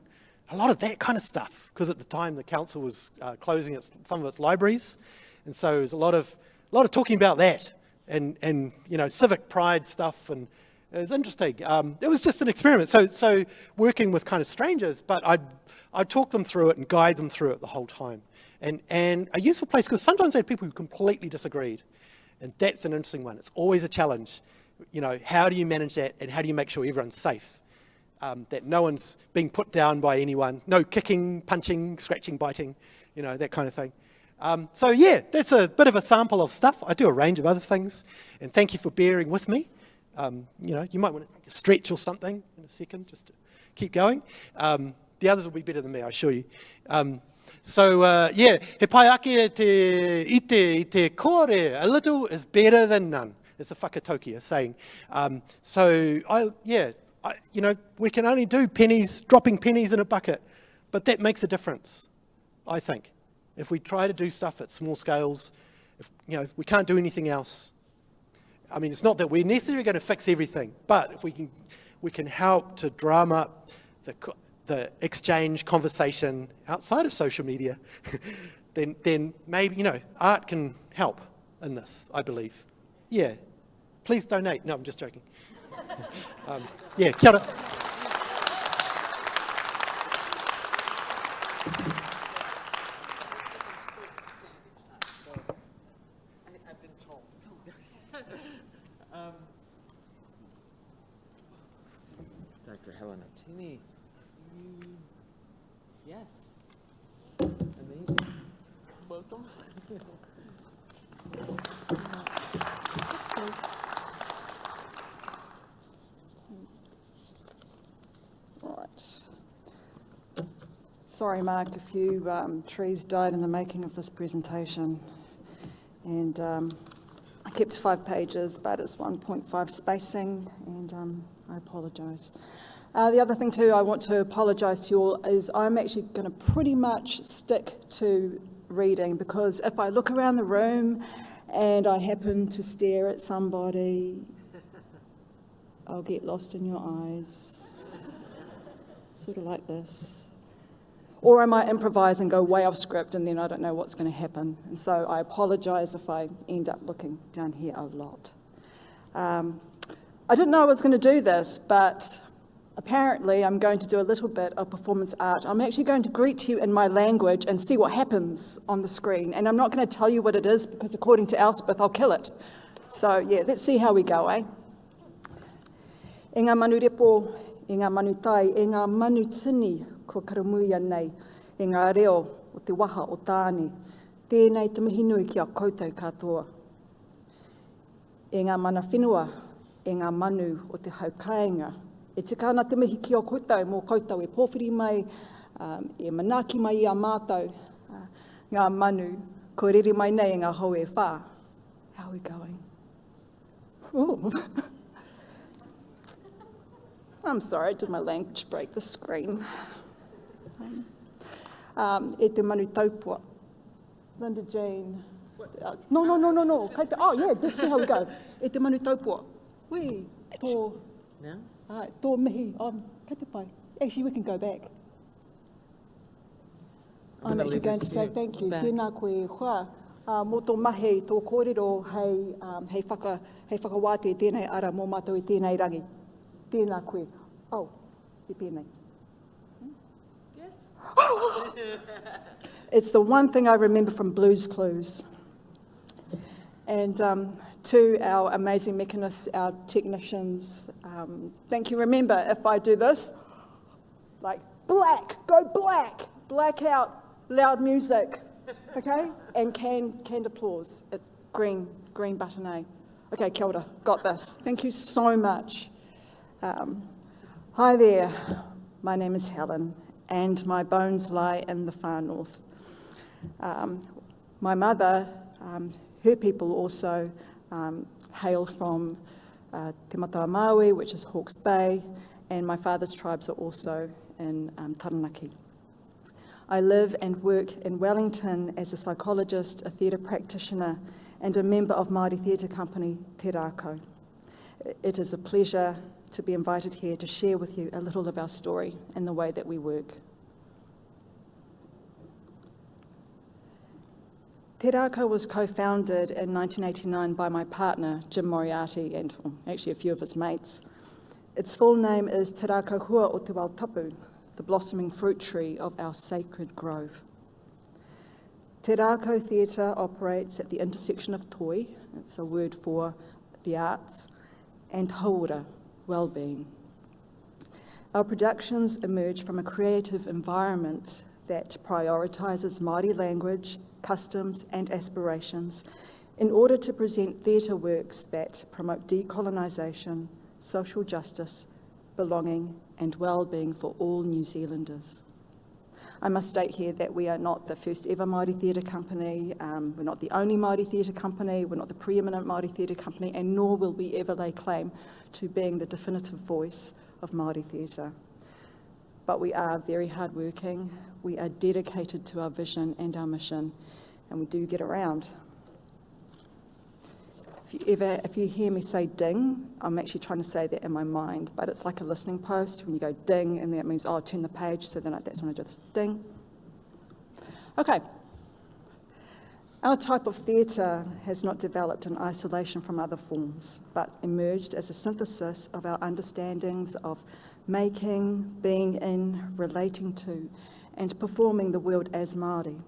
a lot of that kind of stuff. Because at the time the council was closing some of its libraries. And so there was a lot of talking about that. And civic pride stuff, and it was interesting. It was just an experiment. So working with kind of strangers, but I'd talk them through it and guide them through it the whole time. And a useful place, because sometimes I had people who completely disagreed, and that's an interesting one. It's always a challenge. How do you manage that, and how do you make sure everyone's safe? That no one's being put down by anyone. No kicking, punching, scratching, biting, that kind of thing. That's a bit of a sample of stuff. I do a range of other things, and thank you for bearing with me. You might want to take a stretch or something in a second, just to keep going. The others will be better than me, I assure you. He pai ake i te kore, a little is better than none. It's a whakatauki, a saying. We can only do dropping pennies in a bucket, but that makes a difference, I think. If we try to do stuff at small scales, if we can't do anything else. I mean, it's not that we're necessarily going to fix everything, but if we can help to drum up the exchange, conversation outside of social media, then maybe art can help in this, I believe. Yeah, please donate. No, I'm just joking. Kia ora. Dr. Helena Tini. Yes. Amazing. Welcome. Right. Sorry, Mark, a few trees died in the making of this presentation. And I kept 5 pages, but it's 1.5 spacing, and I apologise. The other thing too, I want to apologise to you all, is I'm actually going to pretty much stick to reading, because if I look around the room and I happen to stare at somebody, I'll get lost in your eyes, sort of like this. Or I might improvise and go way off script, and then I don't know what's going to happen. And so I apologise if I end up looking down here a lot. I didn't know I was going to do this, but apparently I'm going to do a little bit of performance art. I'm actually going to greet you in my language and see what happens on the screen. And I'm not going to tell you what it is, because according to Elspeth, I'll kill it. So yeah, let's see how we go, eh? E ngā manu repo, e ngā manu tai, e ngā manu tini, ko karamuia nei, e ngā reo o te waha o tāne, tēnei te mihi nui ki a koutou katoa. E ngā mana whenua, e ngā manu o te haukainga, e tika ana te mihi ki o koutou, mō koutou e pōwhiri mai, e manaki mai i a mātou, ngā manu, ko riri mai nei e ngā hau e whā. How are we going? Ooh. I'm sorry, did my language break the screen? E te manu taupua. Linda Jean. No. Oh, yeah, this is how we go. E te manu taupua. Wee, tō... No? Tō mihi. Kei te pai. Actually, we can go back. I'm actually going to say thank you. Tēnā koe hua. Mō tō mahi, tō kōrero, hei whakawāte tēnei ara mō mātou I tēnei rangi. Tēnā koe. Oh, te pēnei. Yes. It's the one thing I remember from Blue's Clues. And to our amazing mechanists, our technicians, thank you. Remember, if I do this, like black, go black, black out, loud music, okay? And canned applause. It's green button A. Okay, kia ora, got this. Thank you so much. Hi there, my name is Helen, and my bones lie in the far north. My mother, her people also hail from Te Matawa Maui, which is Hawke's Bay, and my father's tribes are also in Taranaki. I live and work in Wellington as a psychologist, a theatre practitioner, and a member of Māori theatre company Te Rākau. It is a pleasure to be invited here to share with you a little of our story and the way that we work. Te Rākau was co-founded in 1989 by my partner, Jim Moriarty, and actually a few of his mates. Its full name is Te Rākau Hua o Te Waltapu, the blossoming fruit tree of our sacred grove. Te Rākau Theatre operates at the intersection of toi, it's a word for the arts, and haura, well-being. Our productions emerge from a creative environment that prioritises Māori language, customs and aspirations in order to present theatre works that promote decolonisation, social justice, belonging and well-being for all New Zealanders. I must state here that we are not the first ever Māori theatre company, we're not the only Māori theatre company, we're not the preeminent Māori theatre company, and nor will we ever lay claim to being the definitive voice of Māori theatre. But we are very hardworking, we are dedicated to our vision and our mission, and we do get around. If you hear me say ding, I'm actually trying to say that in my mind, but it's like a listening post when you go ding, and that means, oh, turn the page, so then that's when I do this, ding. Okay. Our type of theatre has not developed in isolation from other forms, but emerged as a synthesis of our understandings of making, being in, relating to, and performing the world as Māori,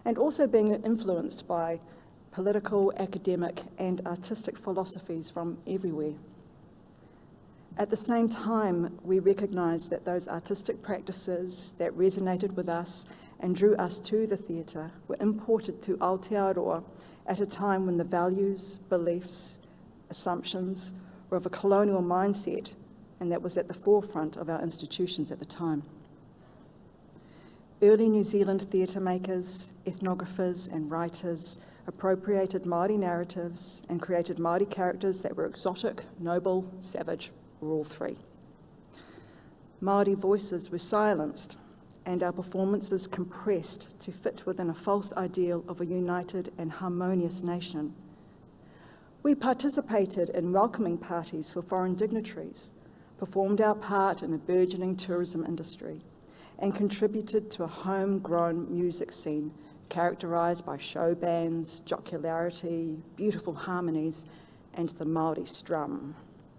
and also being influenced by political, academic and artistic philosophies from everywhere. At the same time, we recognise that those artistic practices that resonated with us and drew us to the theatre were imported to Aotearoa at a time when the values, beliefs, assumptions were of a colonial mindset, and that was at the forefront of our institutions at the time. Early New Zealand theatre makers, ethnographers and writers appropriated Māori narratives and created Māori characters that were exotic, noble, savage, or all three. Māori voices were silenced and our performances compressed to fit within a false ideal of a united and harmonious nation. We participated in welcoming parties for foreign dignitaries, performed our part in a burgeoning tourism industry, and contributed to a homegrown music scene characterised by show bands, jocularity, beautiful harmonies, and the Māori strum.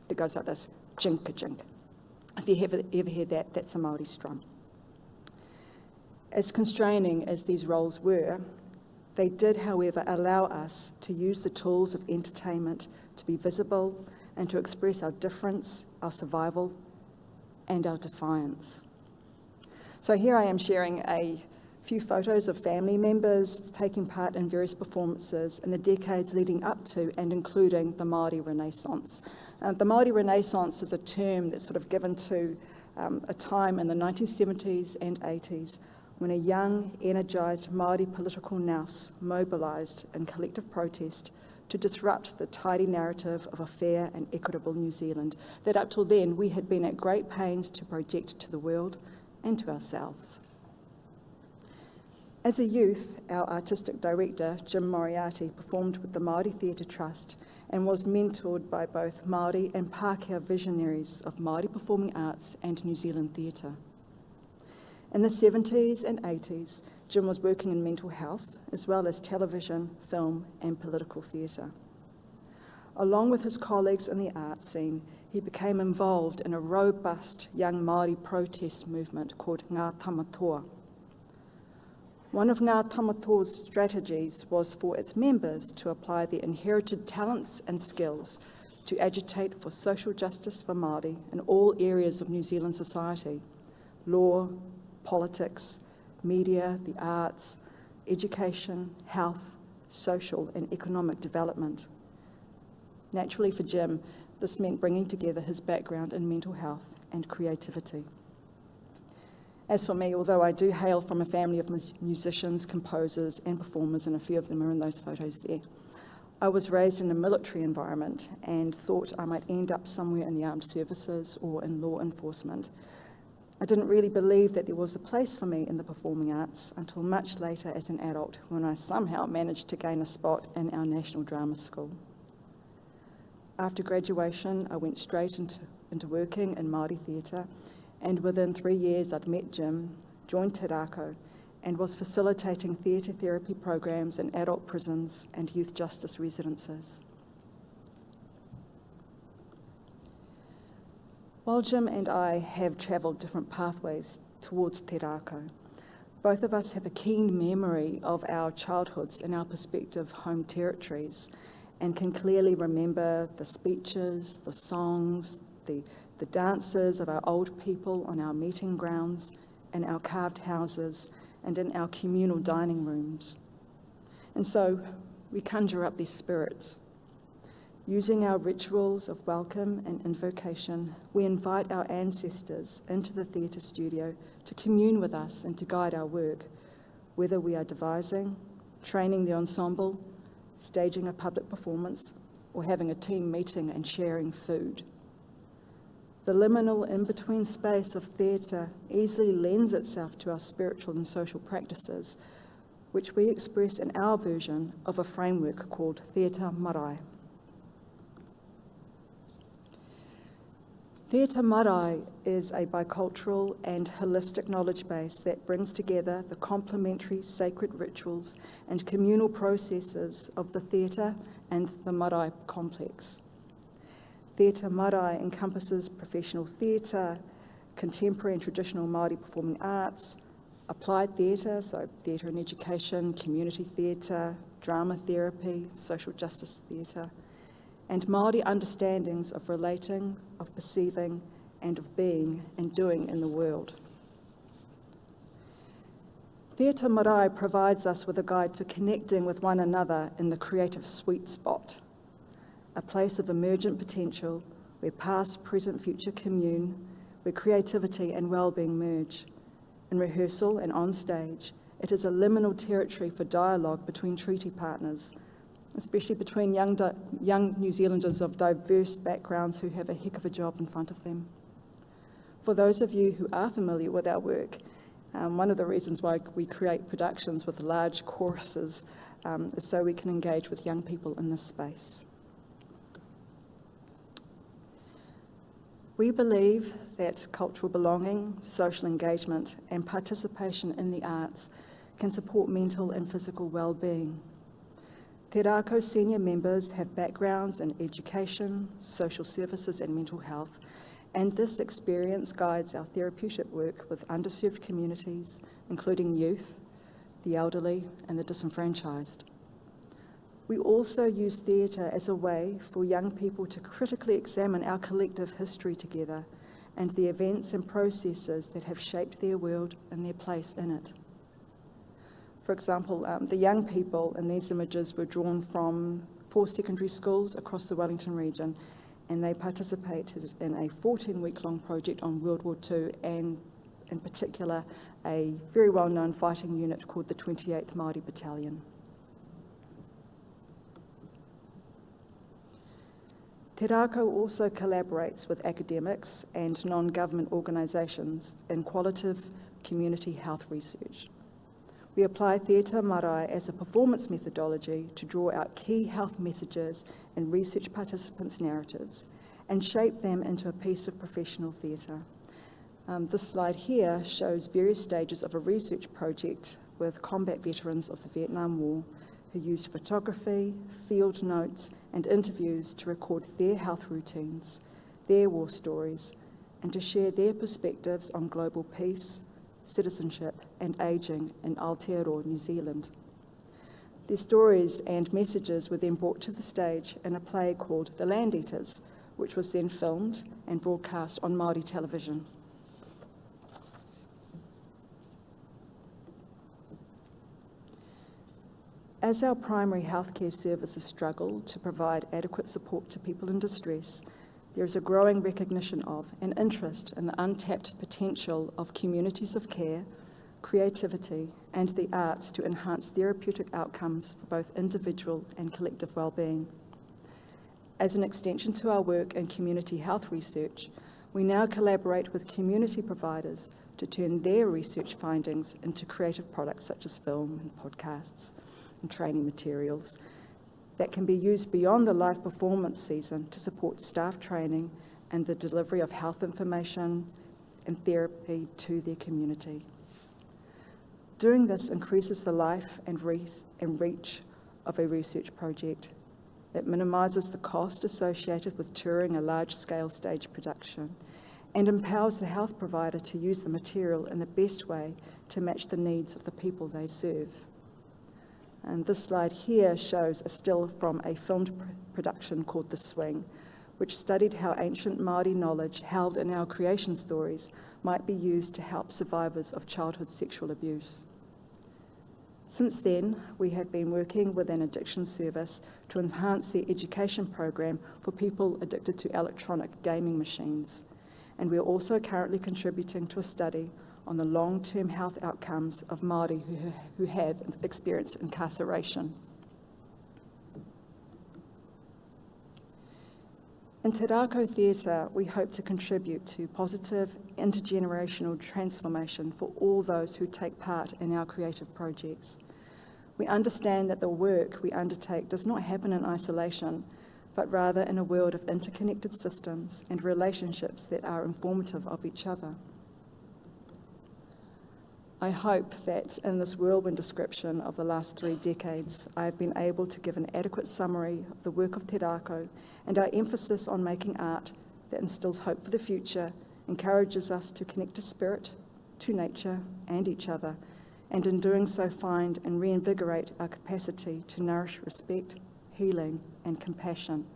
It goes like this, jinka-jink. If you ever hear that, that's a Māori strum. As constraining as these roles were, they did, however, allow us to use the tools of entertainment to be visible and to express our difference, our survival, and our defiance. So here I am sharing a few photos of family members taking part in various performances in the decades leading up to and including the Māori Renaissance. The Māori Renaissance is a term that's sort of given to a time in the 1970s and 80s when a young, energised Māori political nous mobilised in collective protest to disrupt the tidy narrative of a fair and equitable New Zealand that up till then we had been at great pains to project to the world and to ourselves. As a youth, our artistic director, Jim Moriarty, performed with the Māori Theatre Trust and was mentored by both Māori and Pākehā visionaries of Māori performing arts and New Zealand theatre. In the 70s and 80s, Jim was working in mental health, as well as television, film and political theatre. Along with his colleagues in the art scene, he became involved in a robust young Māori protest movement called Ngā Tamatoa. One of Ngā Tamatoa's strategies was for its members to apply their inherited talents and skills to agitate for social justice for Māori in all areas of New Zealand society: law, politics, media, the arts, education, health, social and economic development. Naturally for Jim, this meant bringing together his background in mental health and creativity. As for me, although I do hail from a family of musicians, composers, and performers, and a few of them are in those photos there, I was raised in a military environment and thought I might end up somewhere in the armed services or in law enforcement. I didn't really believe that there was a place for me in the performing arts until much later as an adult, when I somehow managed to gain a spot in our National Drama School. After graduation, I went straight into working in Māori theatre, and within 3 years I'd met Jim, joined Te Rākau, and was facilitating theatre therapy programs in adult prisons and youth justice residences. While Jim and I have travelled different pathways towards Te Rākau, both of us have a keen memory of our childhoods in our respective home territories, and can clearly remember the speeches, the songs, the dances of our old people on our meeting grounds, in our carved houses, and in our communal dining rooms. And so we conjure up these spirits. Using our rituals of welcome and invocation, we invite our ancestors into the theatre studio to commune with us and to guide our work, whether we are devising, training the ensemble, staging a public performance, or having a team meeting and sharing food. The liminal in-between space of theatre easily lends itself to our spiritual and social practices, which we express in our version of a framework called Theatre Marae. Theatre Marae is a bicultural and holistic knowledge base that brings together the complementary sacred rituals and communal processes of the theatre and the marae complex. Theatre Marae encompasses professional theatre, contemporary and traditional Māori performing arts, applied theatre, so theatre and education, community theatre, drama therapy, social justice theatre, and Māori understandings of relating, of perceiving, and of being and doing in the world. Theatre Marae provides us with a guide to connecting with one another in the creative sweet spot, a place of emergent potential where past, present, future commune, where creativity and well-being merge. In rehearsal and on stage, it is a liminal territory for dialogue between treaty partners, especially between young New Zealanders of diverse backgrounds who have a heck of a job in front of them. For those of you who are familiar with our work, one of the reasons why we create productions with large choruses is so we can engage with young people in this space. We believe that cultural belonging, social engagement, and participation in the arts can support mental and physical well-being. Te Rākau senior members have backgrounds in education, social services, and mental health, and this experience guides our therapeutic work with underserved communities, including youth, the elderly, and the disenfranchised. We also use theatre as a way for young people to critically examine our collective history together and the events and processes that have shaped their world and their place in it. For example, the young people in these images were drawn from 4 secondary schools across the Wellington region, and they participated in a 14-week-long project on World War II, and in particular, a very well-known fighting unit called the 28th Māori Battalion. Te Rākau also collaborates with academics and non-government organisations in qualitative community health research. We apply Theatre Marae as a performance methodology to draw out key health messages in research participants' narratives and shape them into a piece of professional theatre. This slide here shows various stages of a research project with combat veterans of the Vietnam War who used photography, field notes, and interviews to record their health routines, their war stories, and to share their perspectives on global peace, citizenship, and ageing in Aotearoa, New Zealand. Their stories and messages were then brought to the stage in a play called The Land Eaters, which was then filmed and broadcast on Māori television. As our primary healthcare services struggle to provide adequate support to people in distress, there is a growing recognition of and interest in the untapped potential of communities of care, creativity, and the arts to enhance therapeutic outcomes for both individual and collective well-being. As an extension to our work in community health research, we now collaborate with community providers to turn their research findings into creative products such as film and podcasts and training materials that can be used beyond the live performance season to support staff training and the delivery of health information and therapy to their community. Doing this increases the life and reach of a research project. It minimises the cost associated with touring a large-scale stage production and empowers the health provider to use the material in the best way to match the needs of the people they serve. And this slide here shows a still from a filmed production called The Swing, which studied how ancient Māori knowledge held in our creation stories might be used to help survivors of childhood sexual abuse. Since then, we have been working with an addiction service to enhance the education program for people addicted to electronic gaming machines. And we are also currently contributing to a study on the long-term health outcomes of Māori who have experienced incarceration. In Te Rākau Theatre, we hope to contribute to positive intergenerational transformation for all those who take part in our creative projects. We understand that the work we undertake does not happen in isolation, but rather in a world of interconnected systems and relationships that are informative of each other. I hope that in this whirlwind description of the last 3 decades, I have been able to give an adequate summary of the work of Te Rākau and our emphasis on making art that instills hope for the future, encourages us to connect to spirit, to nature and each other, and in doing so find and reinvigorate our capacity to nourish respect, healing and compassion.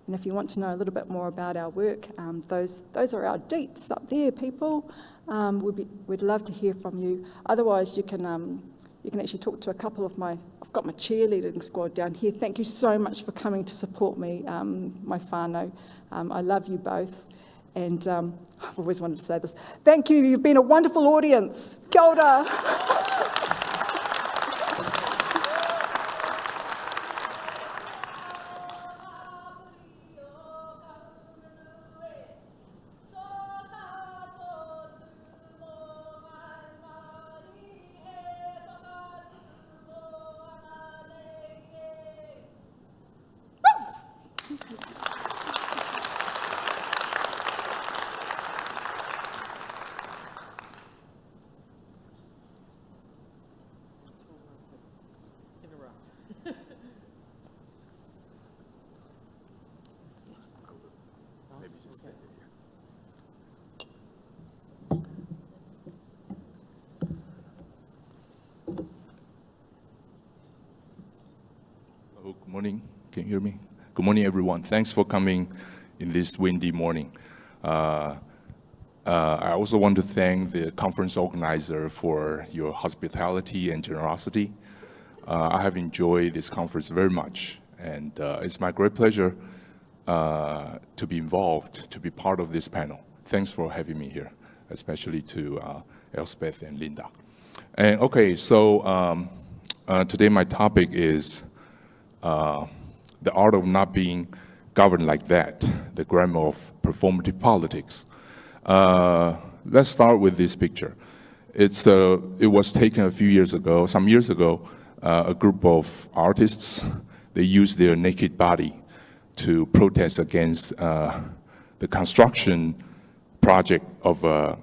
And if you want to know a little bit more about our work, those are our deets up there, people. We'd love to hear from you. Otherwise, you can actually talk to a couple of I've got my cheerleading squad down here. Thank you so much for coming to support me, my whānau. I love you both. And I've always wanted to say this. Thank you, you've been a wonderful audience. Kia ora. Hello, good morning. Can you hear me? Good morning, everyone. Thanks for coming in this windy morning. I also want to thank the conference organizer for your hospitality and generosity. I have enjoyed this conference very much, and it's my great pleasure to be involved, to be part of this panel. Thanks for having me here, especially to Elspeth and Linda. And okay, so today my topic is the art of not being governed like that, the grammar of performative politics. Let's start with this picture. It was taken a few years ago, some years ago, a group of artists, they used their naked body to protest against the construction project of a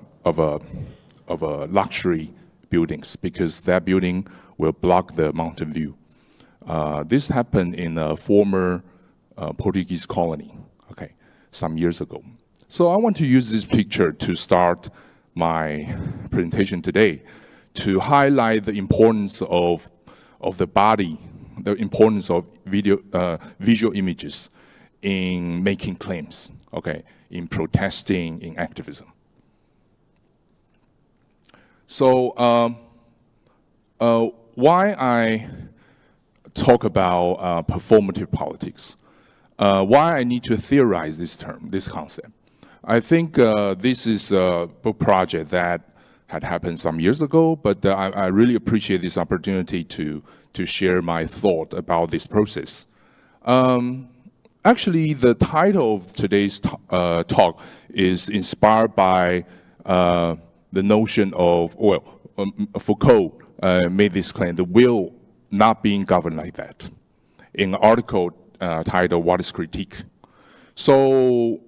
luxury buildings, because that building will block the mountain view. This happened in a former Portuguese colony, okay, some years ago. So I want to use this picture to start my presentation today, to highlight the importance of the body, the importance of visual images in making claims, okay, in protesting, in activism. So why I talk about performative politics. Why I need to theorize this term, this concept. I think this is a book project that had happened some years ago, but I really appreciate this opportunity to share my thought about this process. Actually, the title of today's talk is inspired by the notion of, well, Foucault made this claim, the will not being governed like that, in an article titled, What is Critique? So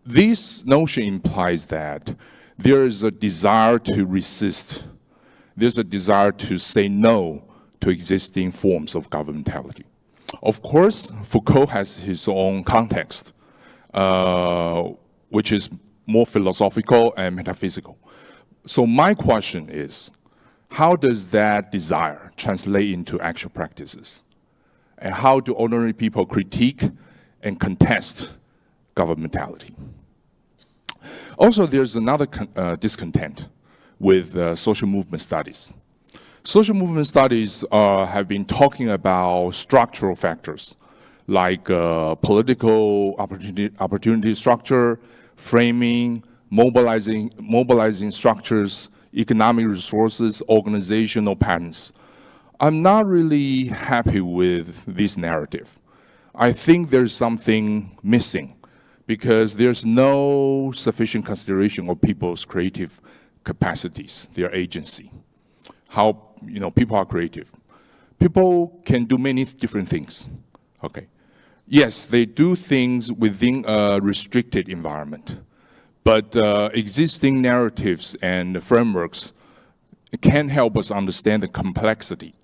this notion implies that there is a desire to resist, there's a desire to say no to existing forms of governmentality. Of course, Foucault has his own context, which is more philosophical and metaphysical. So my question is, how does that desire translate into actual practices? And how do ordinary people critique and contest governmentality? Also, there's another discontent with social movement studies. Social movement studies have been talking about structural factors like political opportunity structure, framing, mobilizing structures, economic resources, organizational patterns. I'm not really happy with this narrative. I think there's something missing because there's no sufficient consideration of people's creative capacities, their agency. How, people are creative. People can do many different things, okay? Yes, they do things within a restricted environment, but existing narratives and frameworks can help us understand the complexity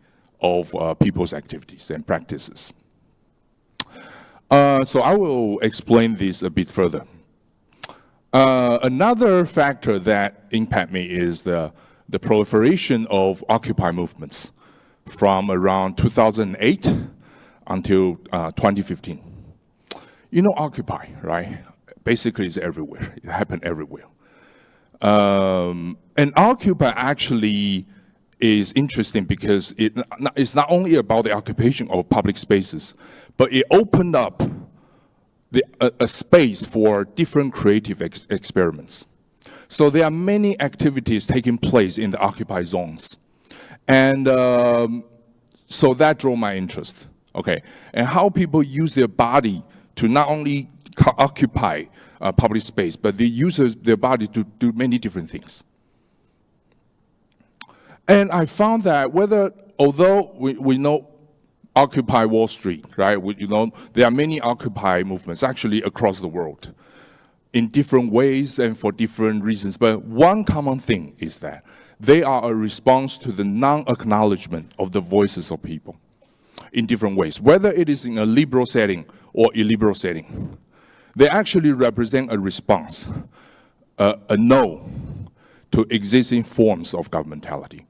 of people's activities and practices. So I will explain this a bit further. Another factor that impacts me is the proliferation of Occupy movements from around 2008 until 2015. Occupy, right? Basically, it's everywhere. It happened everywhere. And Occupy actually is interesting because it's not only about the occupation of public spaces, but it opened up a space for different creative experiments. So there are many activities taking place in the Occupy zones. And so that drove my interest, okay? And how people use their body to not only occupy public space, but they use their body to do many different things. And I found that although we know Occupy Wall Street, right? There are many Occupy movements actually across the world in different ways and for different reasons. But one common thing is that they are a response to the non-acknowledgement of the voices of people in different ways, whether it is in a liberal setting or illiberal setting. They actually represent a response, a no to existing forms of governmentality.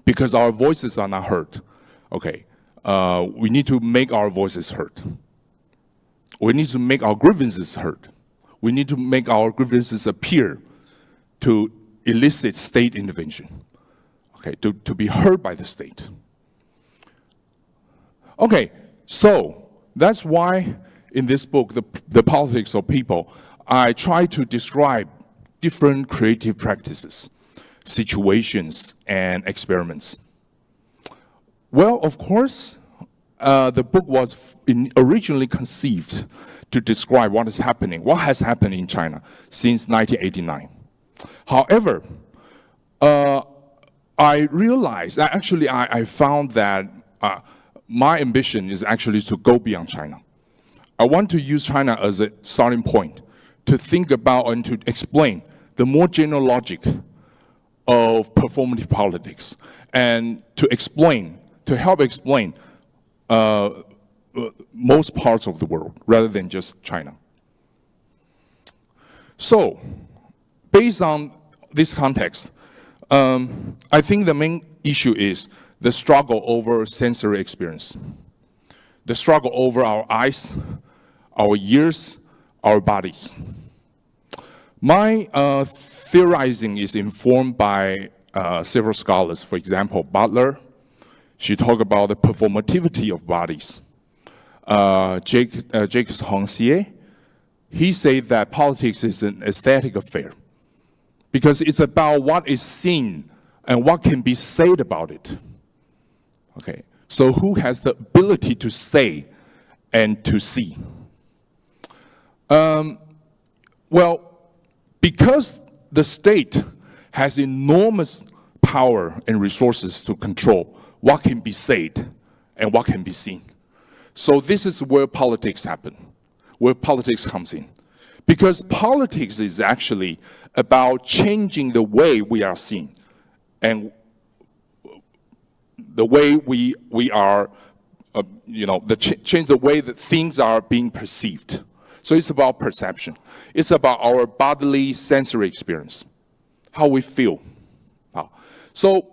Because our voices are not heard, okay? We need to make our voices heard. We need to make our grievances heard. We need to make our grievances appear to elicit state intervention, okay, to be heard by the state. Okay, so that's why in this book, The Politics of People, I try to describe different creative practices, situations, and experiments. Well, of course, the book was originally conceived to describe what has happened in China since 1989. However, I realized, I found that my ambition is actually to go beyond China. I want to use China as a starting point to think about and to explain the more general logic of performative politics and to help explain most parts of the world rather than just China. So, based on this context, I think the main issue is the struggle over sensory experience, the struggle over our eyes, our ears, our bodies. My theorizing is informed by several scholars, for example, Butler, She talked about the performativity of bodies. Jacques Rancière, he said that politics is an aesthetic affair because it's about what is seen and what can be said about it. Okay, so who has the ability to say and to see? Well, because the state has enormous power and resources to control what can be said and what can be seen. So this is where politics happen, where politics comes in. Because politics is actually about changing the way we are seen and the way we are, change the way that things are being perceived. So it's about perception. It's about our bodily sensory experience, how we feel. So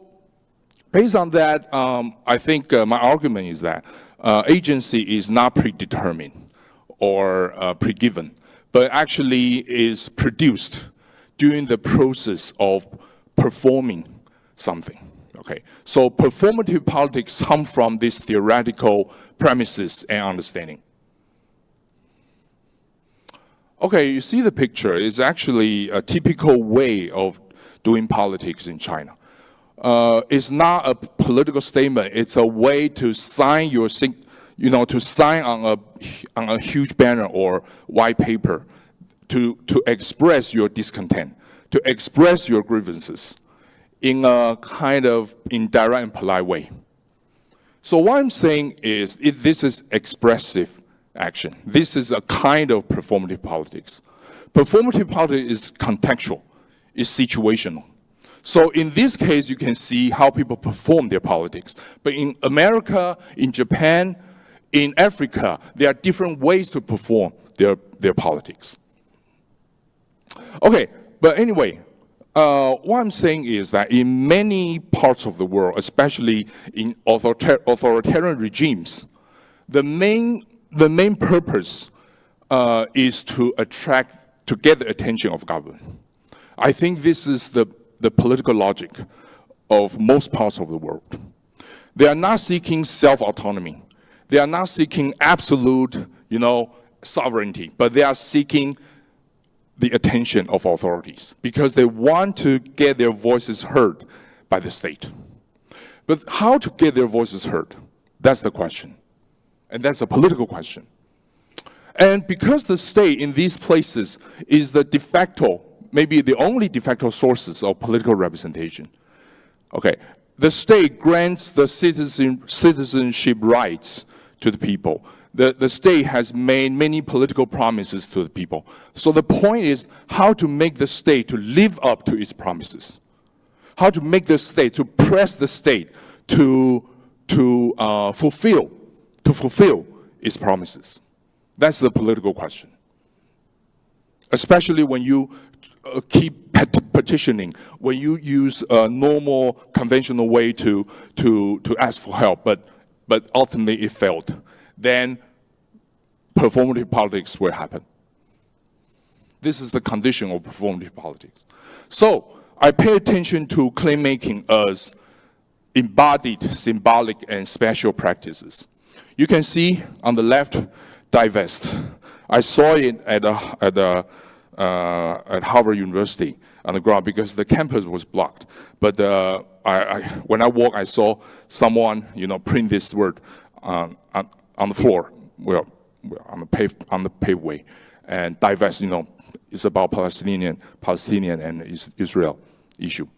based on that, I think my argument is that agency is not predetermined or pre-given, but actually is produced during the process of performing something. Okay, so performative politics come from these theoretical premises and understanding. Okay, you see the picture. It's actually a typical way of doing politics in China. It's not a political statement. It's a way to sign your, to sign on a huge banner or white paper to express your discontent, to express your grievances in a kind of indirect and polite way. So what I'm saying is this is expressive action. This is a kind of performative politics. Performative politics is contextual, is situational. So in this case, you can see how people perform their politics. But in America, in Japan, in Africa, there are different ways to perform their politics. Okay, but anyway, what I'm saying is that in many parts of the world, especially in authoritarian regimes, the main purpose is to get the attention of government. I think this is the political logic of most parts of the world. They are not seeking self-autonomy. They are not seeking absolute, sovereignty, but they are seeking the attention of authorities because they want to get their voices heard by the state. But how to get their voices heard? That's the question. And that's a political question. And because the state in these places is the de facto, maybe the only de facto sources of political representation, okay, the state grants the citizenship rights to the people. The state has made many political promises to the people. So the point is how to make the state to live up to its promises. How to make the state, to press the state to fulfill its promises. That's the political question. Especially when you keep petitioning, when you use a normal, conventional way to ask for help, but ultimately it failed, then performative politics will happen. This is the condition of performative politics. So I pay attention to claim making as embodied, symbolic, and special practices. You can see on the left, divest. I saw it at Harvard University on the ground because the campus was blocked. But when I walked, I saw someone, print this word on the floor, on the paved way, and divest. It's about Palestinian and Israel issue.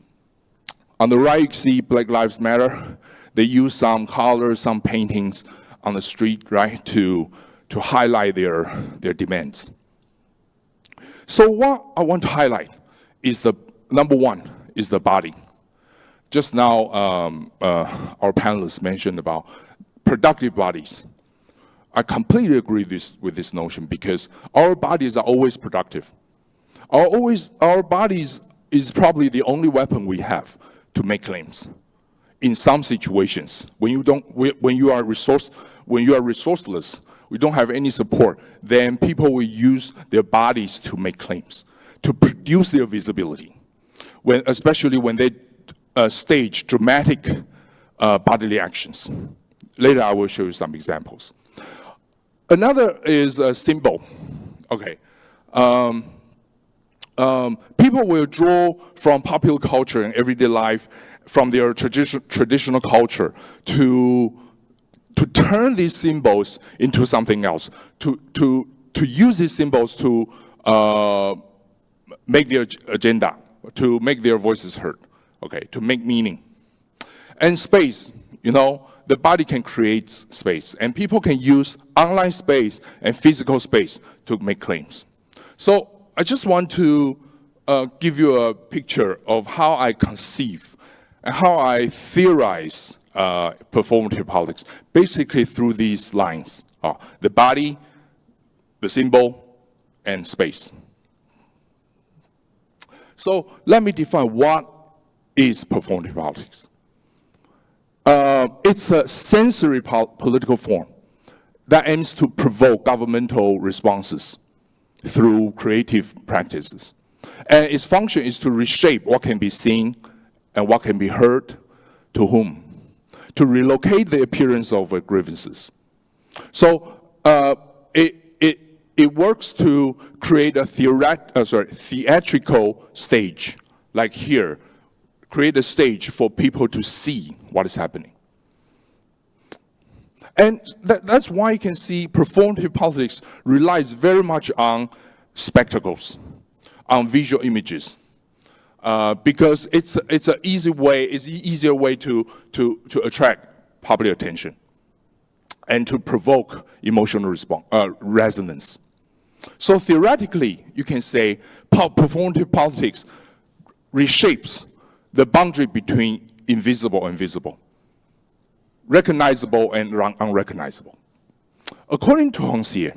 On the right, you see Black Lives Matter. They use some colors, some paintings on the street, right, to highlight their demands. So what I want to highlight is number one is the body. Just now, our panelists mentioned about productive bodies. I completely agree with this notion because our bodies are always productive. Our bodies is probably the only weapon we have to make claims. In some situations, when you are resourceless, we don't have any support, then people will use their bodies to make claims, to produce their visibility. Especially when they stage dramatic bodily actions. Later, I will show you some examples. Another is a symbol. Okay. People will draw from popular culture and everyday life, from their traditional culture, to turn these symbols into something else, to use these symbols to make their agenda, to make their voices heard, okay, to make meaning. And space, the body can create space, and people can use online space and physical space to make claims. So I just want to give you a picture of how I conceive and how I theorize performative politics, basically through these lines: the body, the symbol, and space. So let me define what is performative politics. It's a sensory political form that aims to provoke governmental responses through creative practices. And its function is to reshape what can be seen and what can be heard to whom, to relocate the appearance of grievances. So it works to create a theatrical stage, like here, create a stage for people to see what is happening. And that's why you can see performative politics relies very much on spectacles, on visual images, because it's an easier way to attract public attention and to provoke emotional resonance. So theoretically, you can say performative politics reshapes the boundary between invisible and visible, recognizable and unrecognizable. According to Hongxie,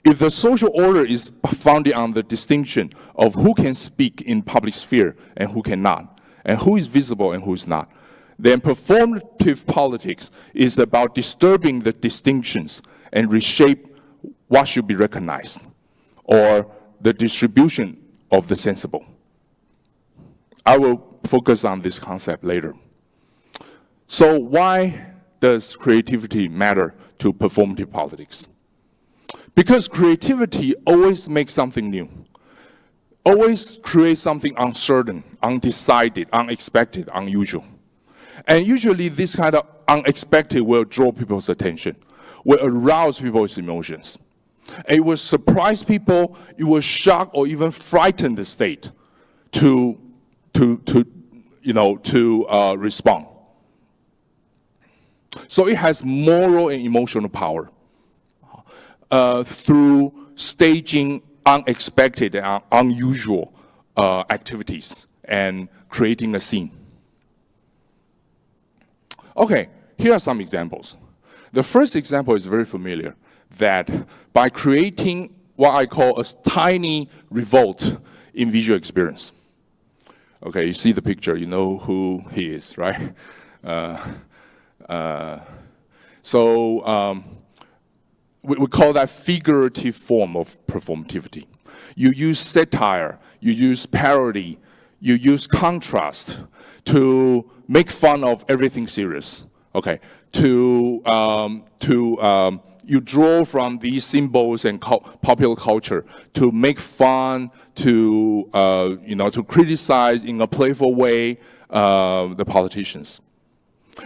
if the social order is founded on the distinction of who can speak in public sphere and who cannot, and who is visible and who is not, then performative politics is about disturbing the distinctions and reshape what should be recognized, or the distribution of the sensible. I will focus on this concept later. So why does creativity matter to performative politics? Because creativity always makes something new, always creates something uncertain, undecided, unexpected, unusual. And usually this kind of unexpected will draw people's attention, will arouse people's emotions. It will surprise people, it will shock or even frighten the state to respond. So it has moral and emotional power through staging unexpected and unusual activities and creating a scene. Okay, here are some examples. The first example is very familiar, that by creating what I call a tiny revolt in visual experience. Okay, you see the picture, you know who he is, right? We call that figurative form of performativity. You use satire, you use parody, you use contrast to make fun of everything serious. Okay, you draw from these symbols and popular culture to make fun, to criticize in a playful way the politicians.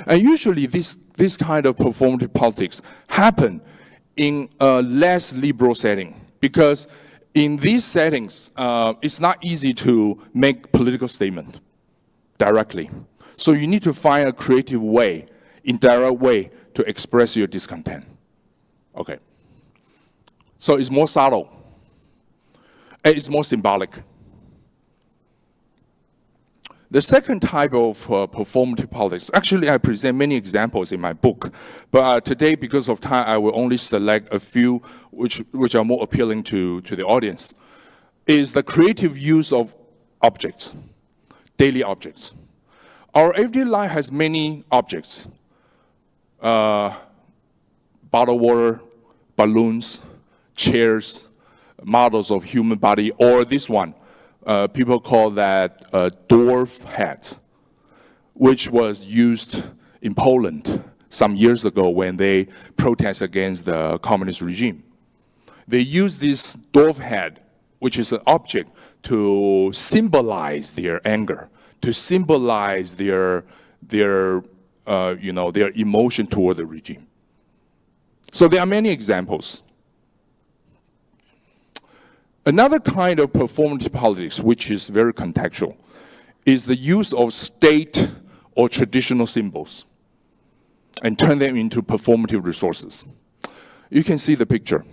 And usually this kind of performative politics happen in a less liberal setting, because in these settings, it's not easy to make political statement directly. So you need to find a creative way, indirect way to express your discontent. Okay. So it's more subtle, and it's more symbolic. The second type of performative politics, actually I present many examples in my book, but today, because of time, I will only select a few which are more appealing to the audience, is the creative use of objects, daily objects. Our everyday life has many objects, bottled water, balloons, chairs, models of human body, or this one. People call that a dwarf hat. which was used in Poland some years ago when they protest against the communist regime. They use this dove head, which is an object, to symbolize their anger, to symbolize their emotion toward the regime. So there are many examples. Another kind of performative politics, which is very contextual, is the use of state or traditional symbols and turn them into performative resources. You can see the picture.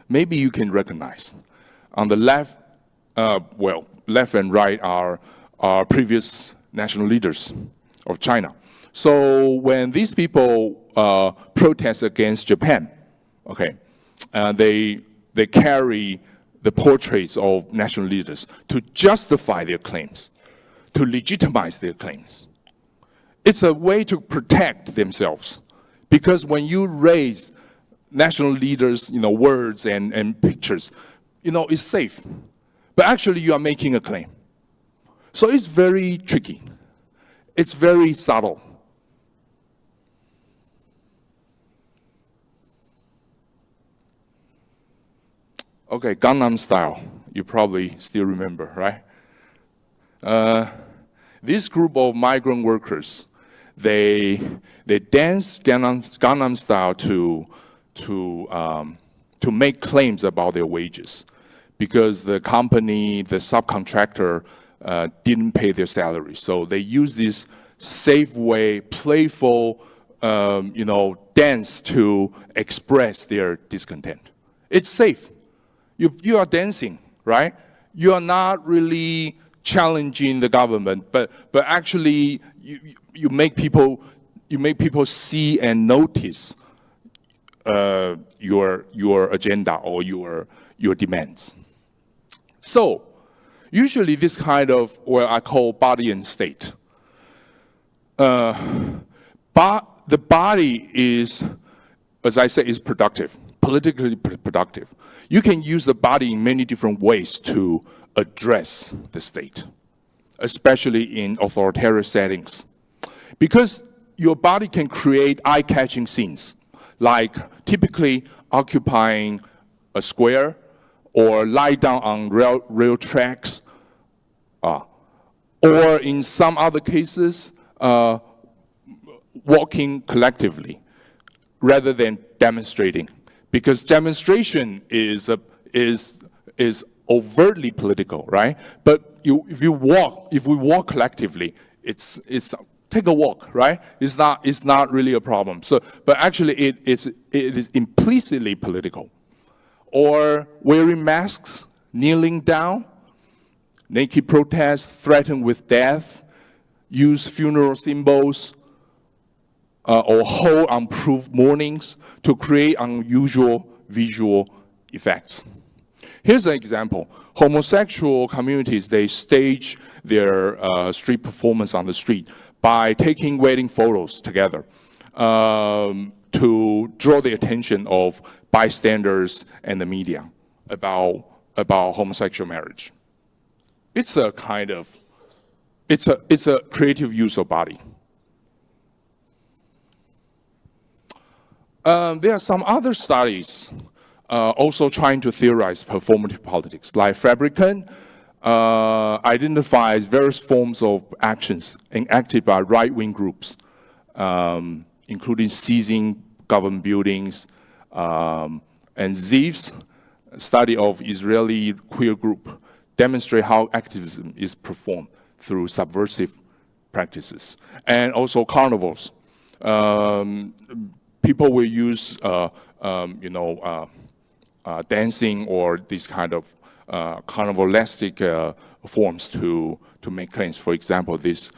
Maybe you can recognize. On the left, left and right are previous national leaders of China. So when these people protest against Japan, okay, they carry the portraits of national leaders to justify their claims, to legitimize their claims. It's a way to protect themselves, because when you raise national leaders, words and pictures, it's safe. But actually you are making a claim. So it's very tricky. It's very subtle. Okay, Gangnam Style, you probably still remember, right? This group of migrant workers, they dance Gangnam Style to make claims about their wages, because the company, the subcontractor, didn't pay their salary. So they use this safe way, playful, dance to express their discontent. It's safe. You are dancing, right? You are not really challenging the government, but actually you make people see and notice your agenda or your demands. So usually this kind of what I call body and state. The body is, as I say, is productive, politically productive. You can use the body in many different ways to address the state, especially in authoritarian settings. Because your body can create eye-catching scenes, like typically occupying a square or lie down on rail tracks, or in some other cases, walking collectively rather than demonstrating. Because demonstration is overtly political, right? But if we walk collectively, it's take a walk, right? It's not really a problem. So, but actually it is implicitly political. Or wearing masks, kneeling down, naked protest, threaten with death, use funeral symbols, or hold unproved mournings to create unusual visual effects. Here's an example. Homosexual communities, they stage their street performance on the street by taking wedding photos together to draw the attention of bystanders and the media about homosexual marriage. It's a creative use of body. There are some other studies also trying to theorize performative politics, like Fabricant identifies various forms of actions enacted by right-wing groups, including seizing government buildings, and Ziv's study of Israeli queer group demonstrate how activism is performed through subversive practices, and also carnivals. People will use, dancing or these kind of carnivalistic forms to make claims. For example, this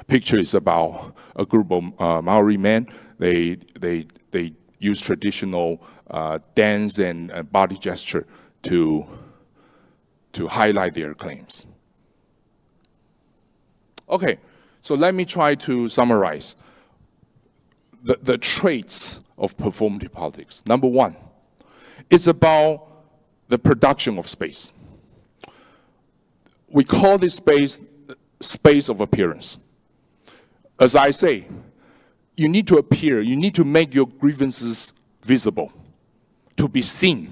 picture is about a group of Maori men. They use traditional dance and body gesture to highlight their claims. Okay, so let me try to summarize the traits of performative politics. Number one, it's about the production of space. We call this space space of appearance. As I say, you need to appear, you need to make your grievances visible, to be seen.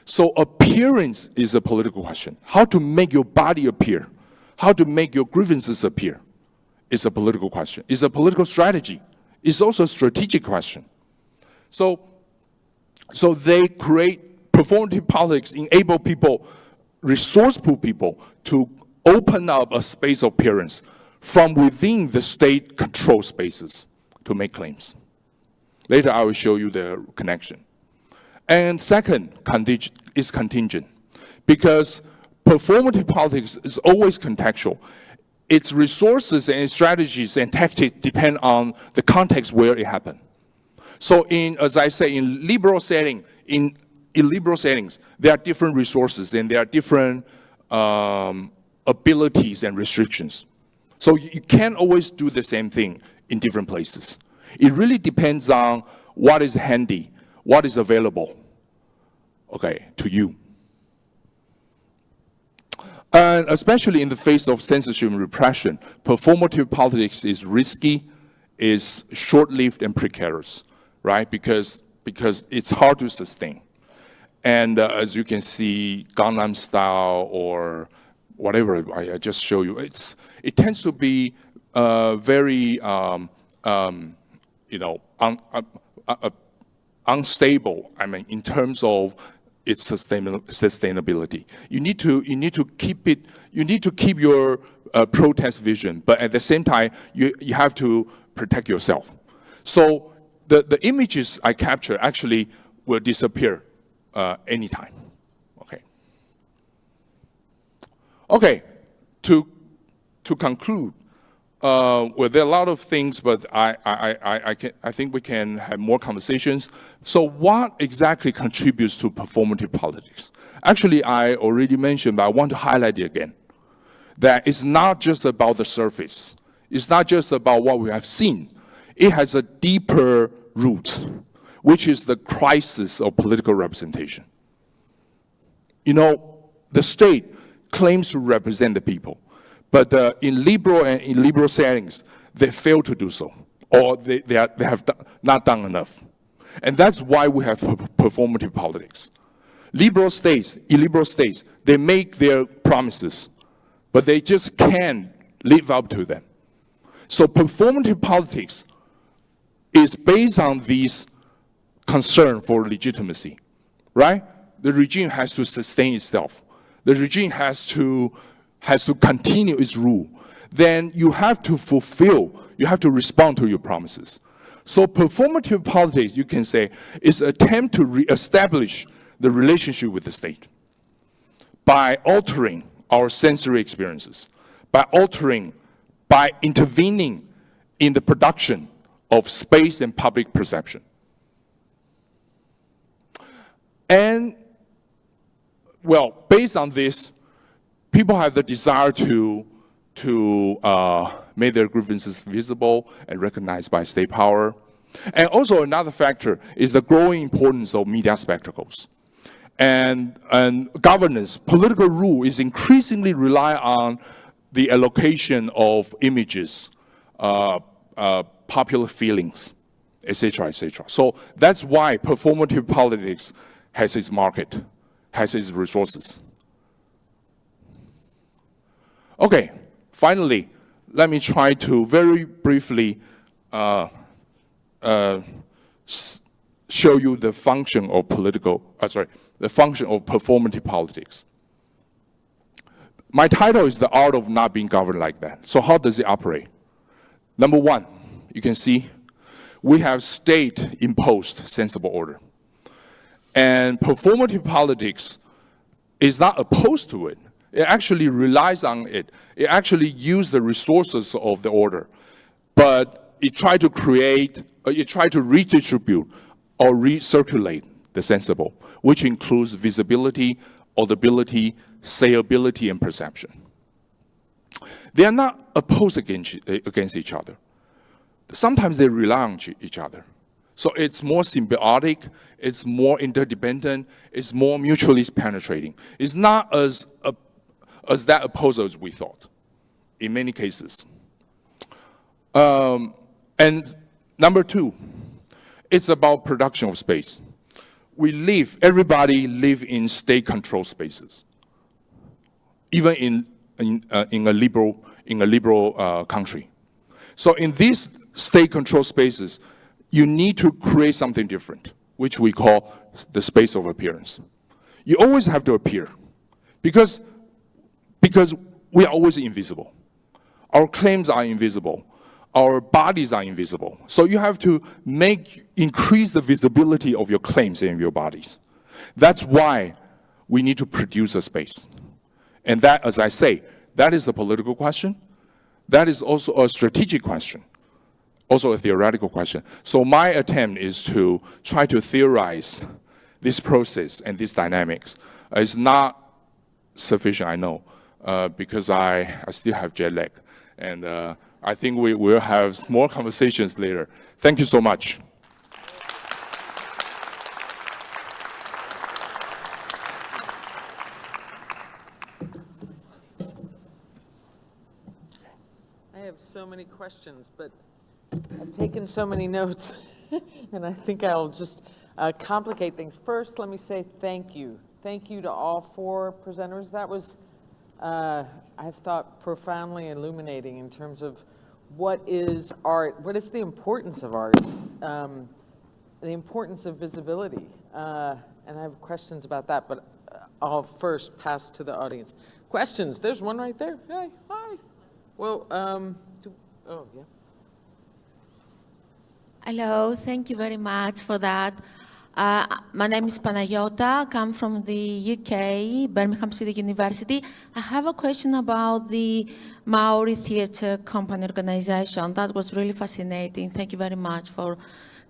So appearance is a political question. How to make your body appear, how to make your grievances appear is a political question. It's a political strategy. It's also a strategic question. So they create performative politics, enable people, resourceful people to open up a space of appearance from within the state control spaces to make claims. Later, I will show you the connection. And second is contingent, because performative politics is always contextual. Its resources and strategies and tactics depend on the context where it happened. So as I say, in liberal settings, there are different resources and there are different abilities and restrictions. So you can't always do the same thing in different places. It really depends on what is handy, what is available, okay, to you. And especially in the face of censorship and repression, performative politics is risky, is short-lived and precarious, right? Because it's hard to sustain. And as you can see, Gangnam Style or whatever I just show you, it tends to be very unstable. I mean, in terms of its sustainability, you need to keep it. You need to keep your protest vision, but at the same time, you have to protect yourself. So the images I capture actually will disappear anytime. Okay, to conclude, well, there are a lot of things, but I think we can have more conversations. So what exactly contributes to performative politics? Actually, I already mentioned, but I want to highlight it again, that it's not just about the surface. It's not just about what we have seen. It has a deeper root, which is the crisis of political representation. You know, the state claims to represent the people, but in liberal settings, they fail to do so, or they have not done enough. And that's why we have performative politics. Liberal states, illiberal states, they make their promises, but they just can't live up to them. So performative politics is based on this concern for legitimacy, right? The regime has to sustain itself. The regime has to continue its rule. Then you have to fulfill, you have to respond to your promises. So performative politics, you can say, is an attempt to reestablish the relationship with the state by altering our sensory experiences, by intervening in the production of space and public perception. And well, based on this, people have the desire to make their grievances visible and recognized by state power. And also another factor is the growing importance of media spectacles. And governance, political rule is increasingly rely on the allocation of images, popular feelings, etc., etc. So that's why performative politics has its market, has its resources. Okay, finally, let me try to very briefly show you the function of the function of performative politics. My title is The Art of Not Being Governed Like That. So how does it operate? Number one, you can see we have state-imposed sensible order. And performative politics is not opposed to it. It actually relies on it. It actually uses the resources of the order. But it tries to redistribute or recirculate the sensible, which includes visibility, audibility, sayability, and perception. They are not opposed against each other. Sometimes they rely on each other. So it's more symbiotic, it's more interdependent, it's more mutually penetrating. It's not as that opposed as we thought. in many cases. And number two, it's about production of space. Everybody live in state-controlled spaces, even in a liberal country. So in these state-controlled spaces, you need to create something different, which we call the space of appearance. You always have to appear, because we are always invisible. Our claims are invisible. Our bodies are invisible. So you have to increase the visibility of your claims and your bodies. That's why we need to produce a space. And that, as I say, that is a political question. That is also a strategic question, also a theoretical question. So my attempt is to try to theorize this process and these dynamics. It's not sufficient, I know, because I still have jet lag. And I think we will have more conversations later. Thank you so much. I have so many questions, but I've taken so many notes, and I think I'll just complicate things. First, let me say thank you. Thank you to all four presenters. That was, I've thought, profoundly illuminating in terms of what is art, what is the importance of art, the importance of visibility. And I have questions about that, but I'll first pass to the audience. Questions? There's one right there. Hey, hi. Well, oh, yeah. Hello, thank you very much for that. My name is Panayota, I come from the UK, Birmingham City University. I have a question about the Maori Theatre Company organization. That was really fascinating. Thank you very much for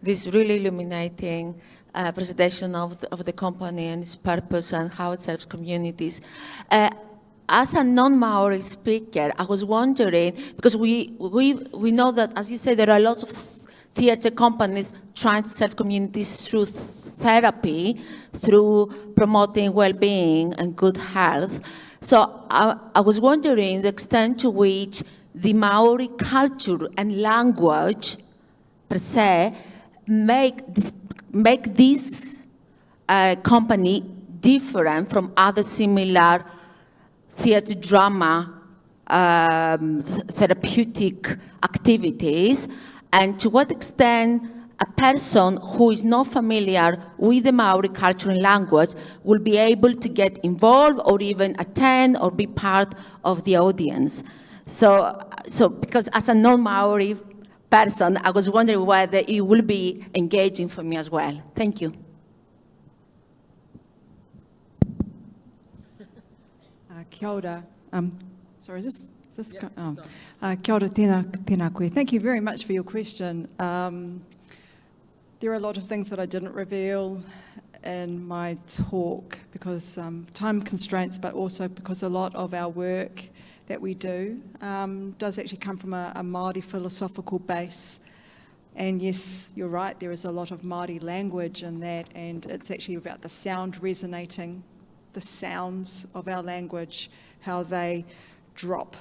this really illuminating presentation of the company and its purpose and how it serves communities. As a non-Maori speaker, I was wondering, because we know that, as you say, there are lots of theatre companies trying to serve communities through therapy, through promoting well-being and good health. So I was wondering the extent to which the Maori culture and language, per se, make this company different from other similar theatre drama therapeutic activities, and to what extent a person who is not familiar with the Maori culture and language will be able to get involved or even attend or be part of the audience. So because as a non-Maori person, I was wondering whether it will be engaging for me as well. Thank you. Kia ora. Sorry, is this kia ora, tēnā koe. Thank you very much for your question. There are a lot of things that I didn't reveal in my talk because time constraints, but also because a lot of our work that we do does actually come from a Māori philosophical base. And yes, you're right, there is a lot of Māori language in that, and it's actually about the sound resonating, the sounds of our language, how they drop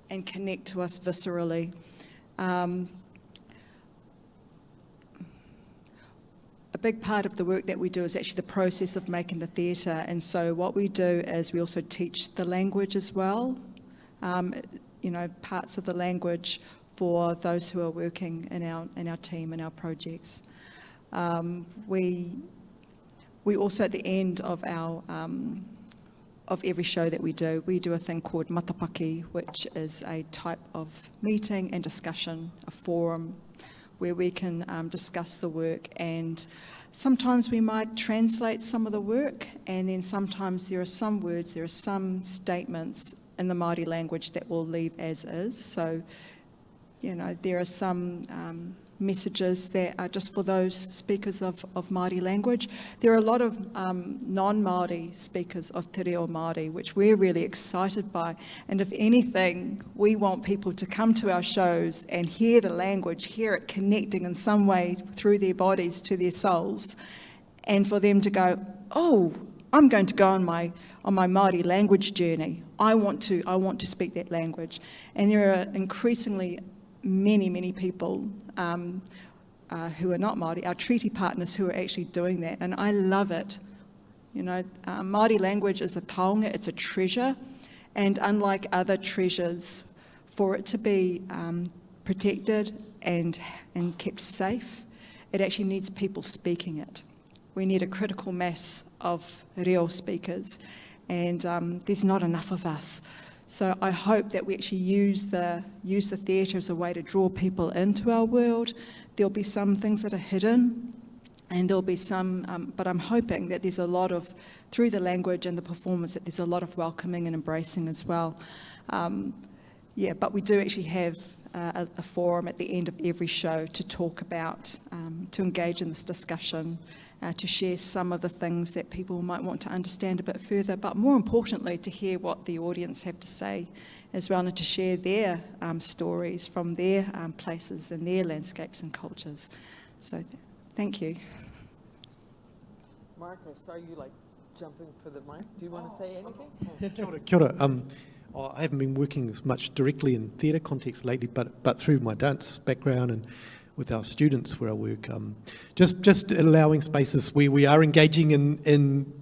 and connect to us viscerally. A big part of the work that we do is actually the process of making the theatre, and so what we do is we also teach the language as well, parts of the language for those who are working in our team, in our projects. We also, at the end of our of every show that we do a thing called matapaki, which is a type of meeting and discussion, a forum where we can discuss the work, and sometimes we might translate some of the work, and then sometimes there are some words, there are some statements in the Māori language that will leave as is. So, there are some messages that are just for those speakers of Māori language. There are a lot of non-Māori speakers of Te Reo Māori, which we're really excited by. And if anything, we want people to come to our shows and hear the language, hear it connecting in some way through their bodies to their souls, and for them to go, oh, I'm going to go on my Māori language journey. I want to speak that language. And there are increasingly many people who are not Māori, our treaty partners who are actually doing that. And I love it. You know, Māori language is a taonga, it's a treasure. And unlike other treasures, for it to be protected and kept safe, it actually needs people speaking it. We need a critical mass of reo speakers, and there's not enough of us. So I hope that we actually use the theatre as a way to draw people into our world. There'll be some things that are hidden, and there'll be some, but I'm hoping that there's a lot of, through the language and the performance, that there's a lot of welcoming and embracing as well. But we do actually have a forum at the end of every show to talk about, to engage in this discussion, to share some of the things that people might want to understand a bit further, but more importantly, to hear what the audience have to say as well, and to share their stories from their places and their landscapes and cultures. So thank you. Mark, I saw you like jumping for the mic. Do you want to say anything? Kia ora, kia ora. I haven't been working as much directly in theatre context lately, but through my dance background and with our students where I work, just allowing spaces where we are engaging in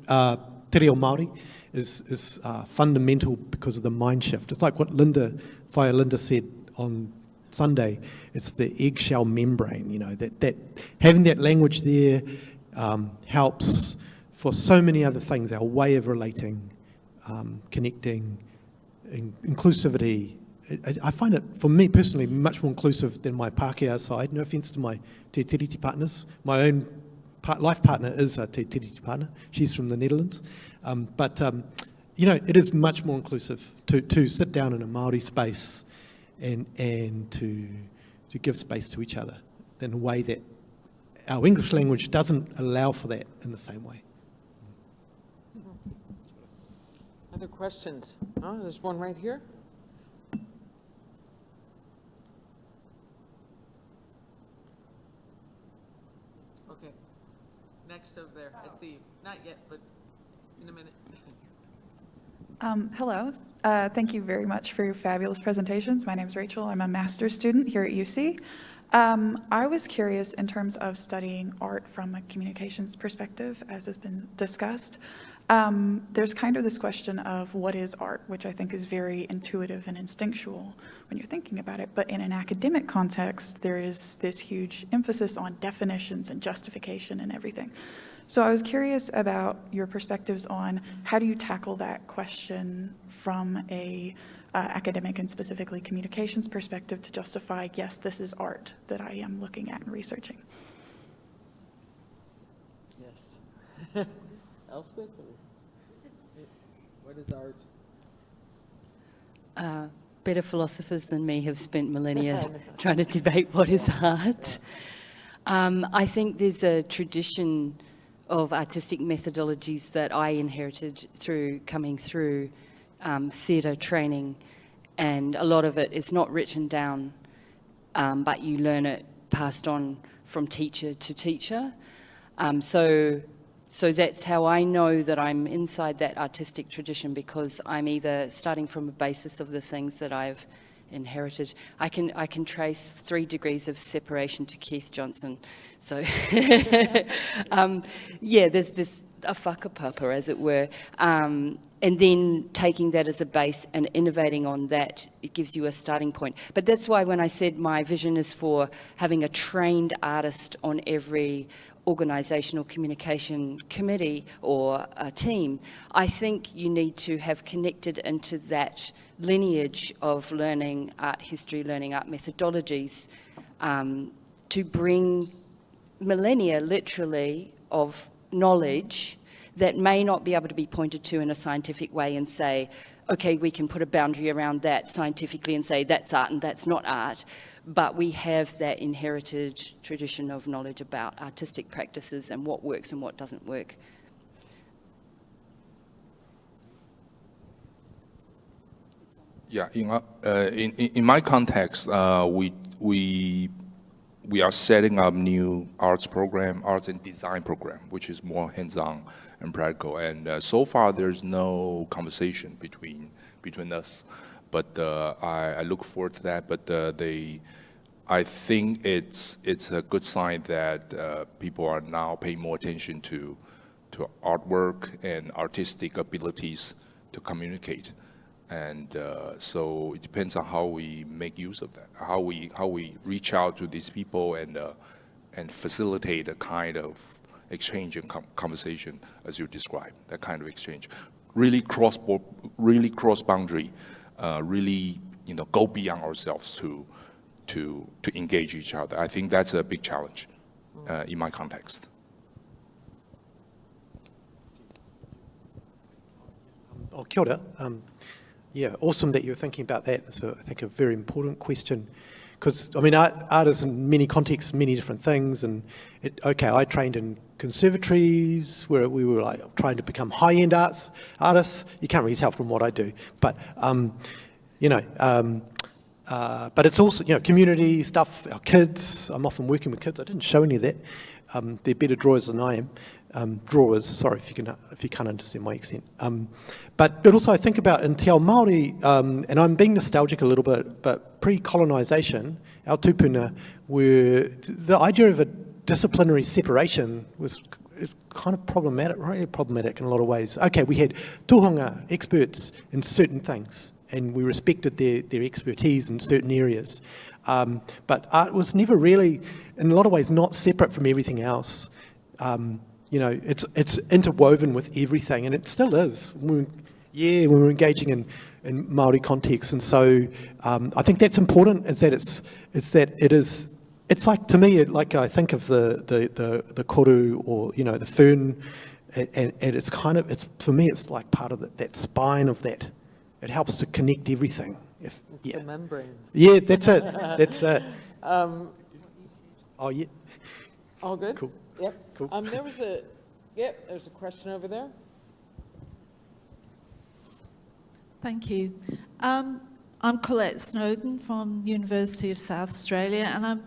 te reo Māori is fundamental because of the mind shift. It's like what Whaia Linda said on Sunday. It's the eggshell membrane, you know, that having that language there helps for so many other things, our way of relating, connecting, inclusivity. I find it, for me personally, much more inclusive than my Pākehā side. No offence to my te tiriti partners. My own life partner is a te tiriti partner. She's from the Netherlands. You know, it is much more inclusive to sit down in a Māori space and to give space to each other in a way that our English language doesn't allow for that in the same way. Other questions? Oh, there's one right here. Okay. Next over there. I see you. Not yet, but in a minute. Hello. Thank you very much for your fabulous presentations. My name is Rachel. I'm a master's student here at UC. I was curious in terms of studying art from a communications perspective, as has been discussed. There's kind of this question of what is art, which I think is very intuitive and instinctual when you're thinking about it. But in an academic context, there is this huge emphasis on definitions and justification and everything. So I was curious about your perspectives on how do you tackle that question from a academic and specifically communications perspective to justify, yes, this is art that I am looking at and researching. Yes. Elspeth, what is art? Better philosophers than me have spent millennia trying to debate what is art. I think there's a tradition of artistic methodologies that I inherited through coming through theatre training, and a lot of it is not written down, but you learn it passed on from teacher to teacher. So that's how I know that I'm inside that artistic tradition, because I'm either starting from a basis of the things that I've inherited. I can trace 3 degrees of separation to Keith Johnson. So there's this a whakapapa, as it were, and then taking that as a base and innovating on that, it gives you a starting point. But that's why when I said my vision is for having a trained artist on every organisational communication committee or a team, I think you need to have connected into that lineage of learning art history, learning art methodologies, to bring millennia, literally, of knowledge that may not be able to be pointed to in a scientific way and say, okay, we can put a boundary around that scientifically and say that's art and that's not art. But we have that inherited tradition of knowledge about artistic practices and what works and what doesn't work. Yeah, in my context, we we are setting up new arts program, arts and design program, which is more hands-on and practical. And so far, there's no conversation between us. But I look forward to that. But I think it's a good sign that people are now paying more attention to artwork and artistic abilities to communicate. And so it depends on how we make use of that, how we reach out to these people and facilitate a kind of exchange and conversation as you described, that kind of exchange. Really cross boundary, really go beyond ourselves to engage each other. I think that's a big challenge in my context. Oh, kia ora. Yeah, awesome that you're thinking about that. It's, I think, a very important question. Because, I mean, art is in many contexts, many different things. And, I trained in conservatories where we were like trying to become high-end artists. You can't really tell from what I do. But, but it's also, community stuff, our kids. I'm often working with kids. I didn't show any of that. They're better drawers than I am. Drawers, sorry if you can't understand my accent. But also I think about in Te Ao Māori, and I'm being nostalgic a little bit, but pre-colonisation, our tupuna were, the idea of a disciplinary separation was kind of problematic, really problematic in a lot of ways. Okay, we had tohunga experts in certain things, and we respected their expertise in certain areas. But art was never really, in a lot of ways, not separate from everything else. It's interwoven with everything, and it still is. When we're engaging in Māori contexts, and so I think that's important. It's like, to me, like I think of the koru or the fern, and it's kind of, for me, it's like part of that spine of that. It helps to connect everything. It's the membrane. Yeah, that's it. That's it. Oh yeah. All good? Cool. Yep. Cool. There's a question over there. Thank you. I'm Colette Snowden from University of South Australia, and I'm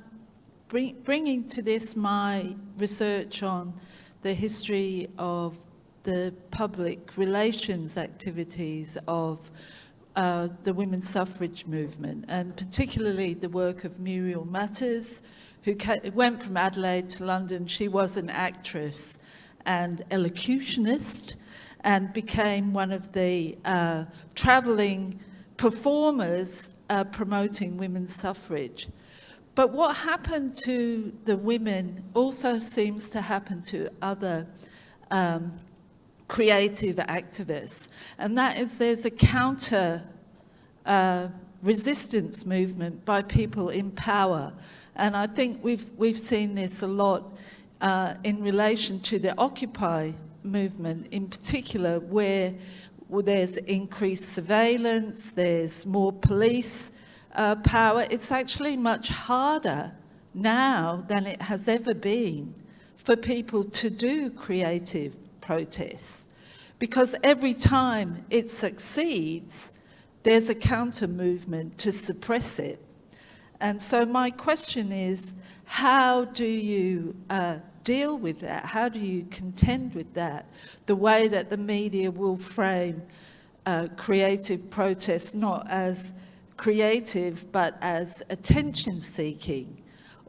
bringing to this my research on the history of the public relations activities of the women's suffrage movement, and particularly the work of Muriel Matters, who went from Adelaide to London. She was an actress and elocutionist and became one of the travelling performers promoting women's suffrage. But what happened to the women also seems to happen to other creative activists, and that is there's a counter resistance movement by people in power. And I think we've seen this a lot in relation to the Occupy movement in particular, where there's increased surveillance, there's more police power. It's actually much harder now than it has ever been for people to do creative protests, because every time it succeeds, there's a counter movement to suppress it. And so my question is, how do you deal with that? How do you contend with that? The way that the media will frame creative protest not as creative but as attention-seeking,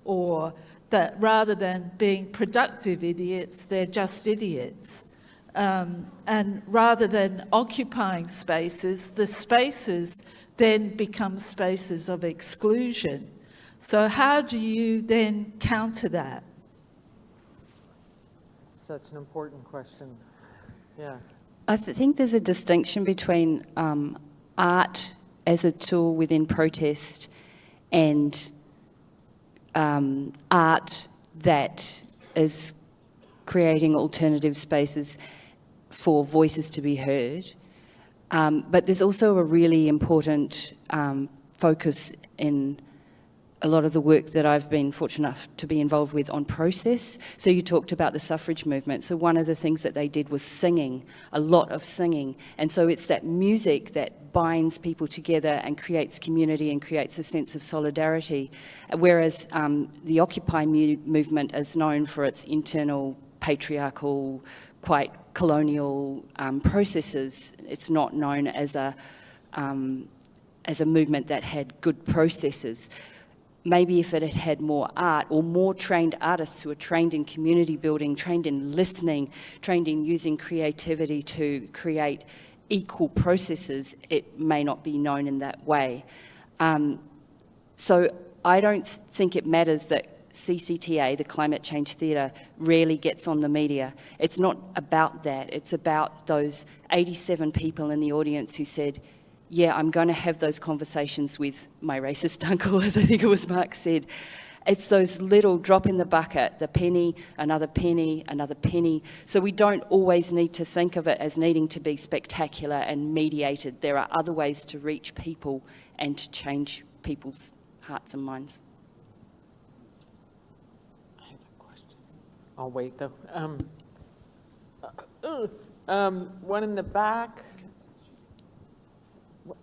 or that rather than being productive idiots, they're just idiots. And rather than occupying spaces, the spaces then become spaces of exclusion. So how do you then counter that? Such an important question. Yeah. I think there's a distinction between art as a tool within protest and art that is creating alternative spaces for voices to be heard. But there's also a really important focus in a lot of the work that I've been fortunate enough to be involved with on process. So you talked about the suffrage movement. So one of the things that they did was singing, a lot of singing. And so it's that music that binds people together and creates community and creates a sense of solidarity. Whereas the Occupy movement is known for its internal patriarchal, quite colonial processes. It's not known as a movement that had good processes. Maybe if it had had more art or more trained artists who are trained in community building, trained in listening, trained in using creativity to create equal processes, it may not be known in that way. So I don't think it matters that CCTA, the Climate Change Theatre, rarely gets on the media. It's not about that. It's about those 87 people in the audience who said, yeah, I'm going to have those conversations with my racist uncle, as I think it was Mark said. It's those little drop in the bucket, the penny, another penny, another penny. So we don't always need to think of it as needing to be spectacular and mediated. There are other ways to reach people and to change people's hearts and minds. I have a question. I'll wait, though. One in the back.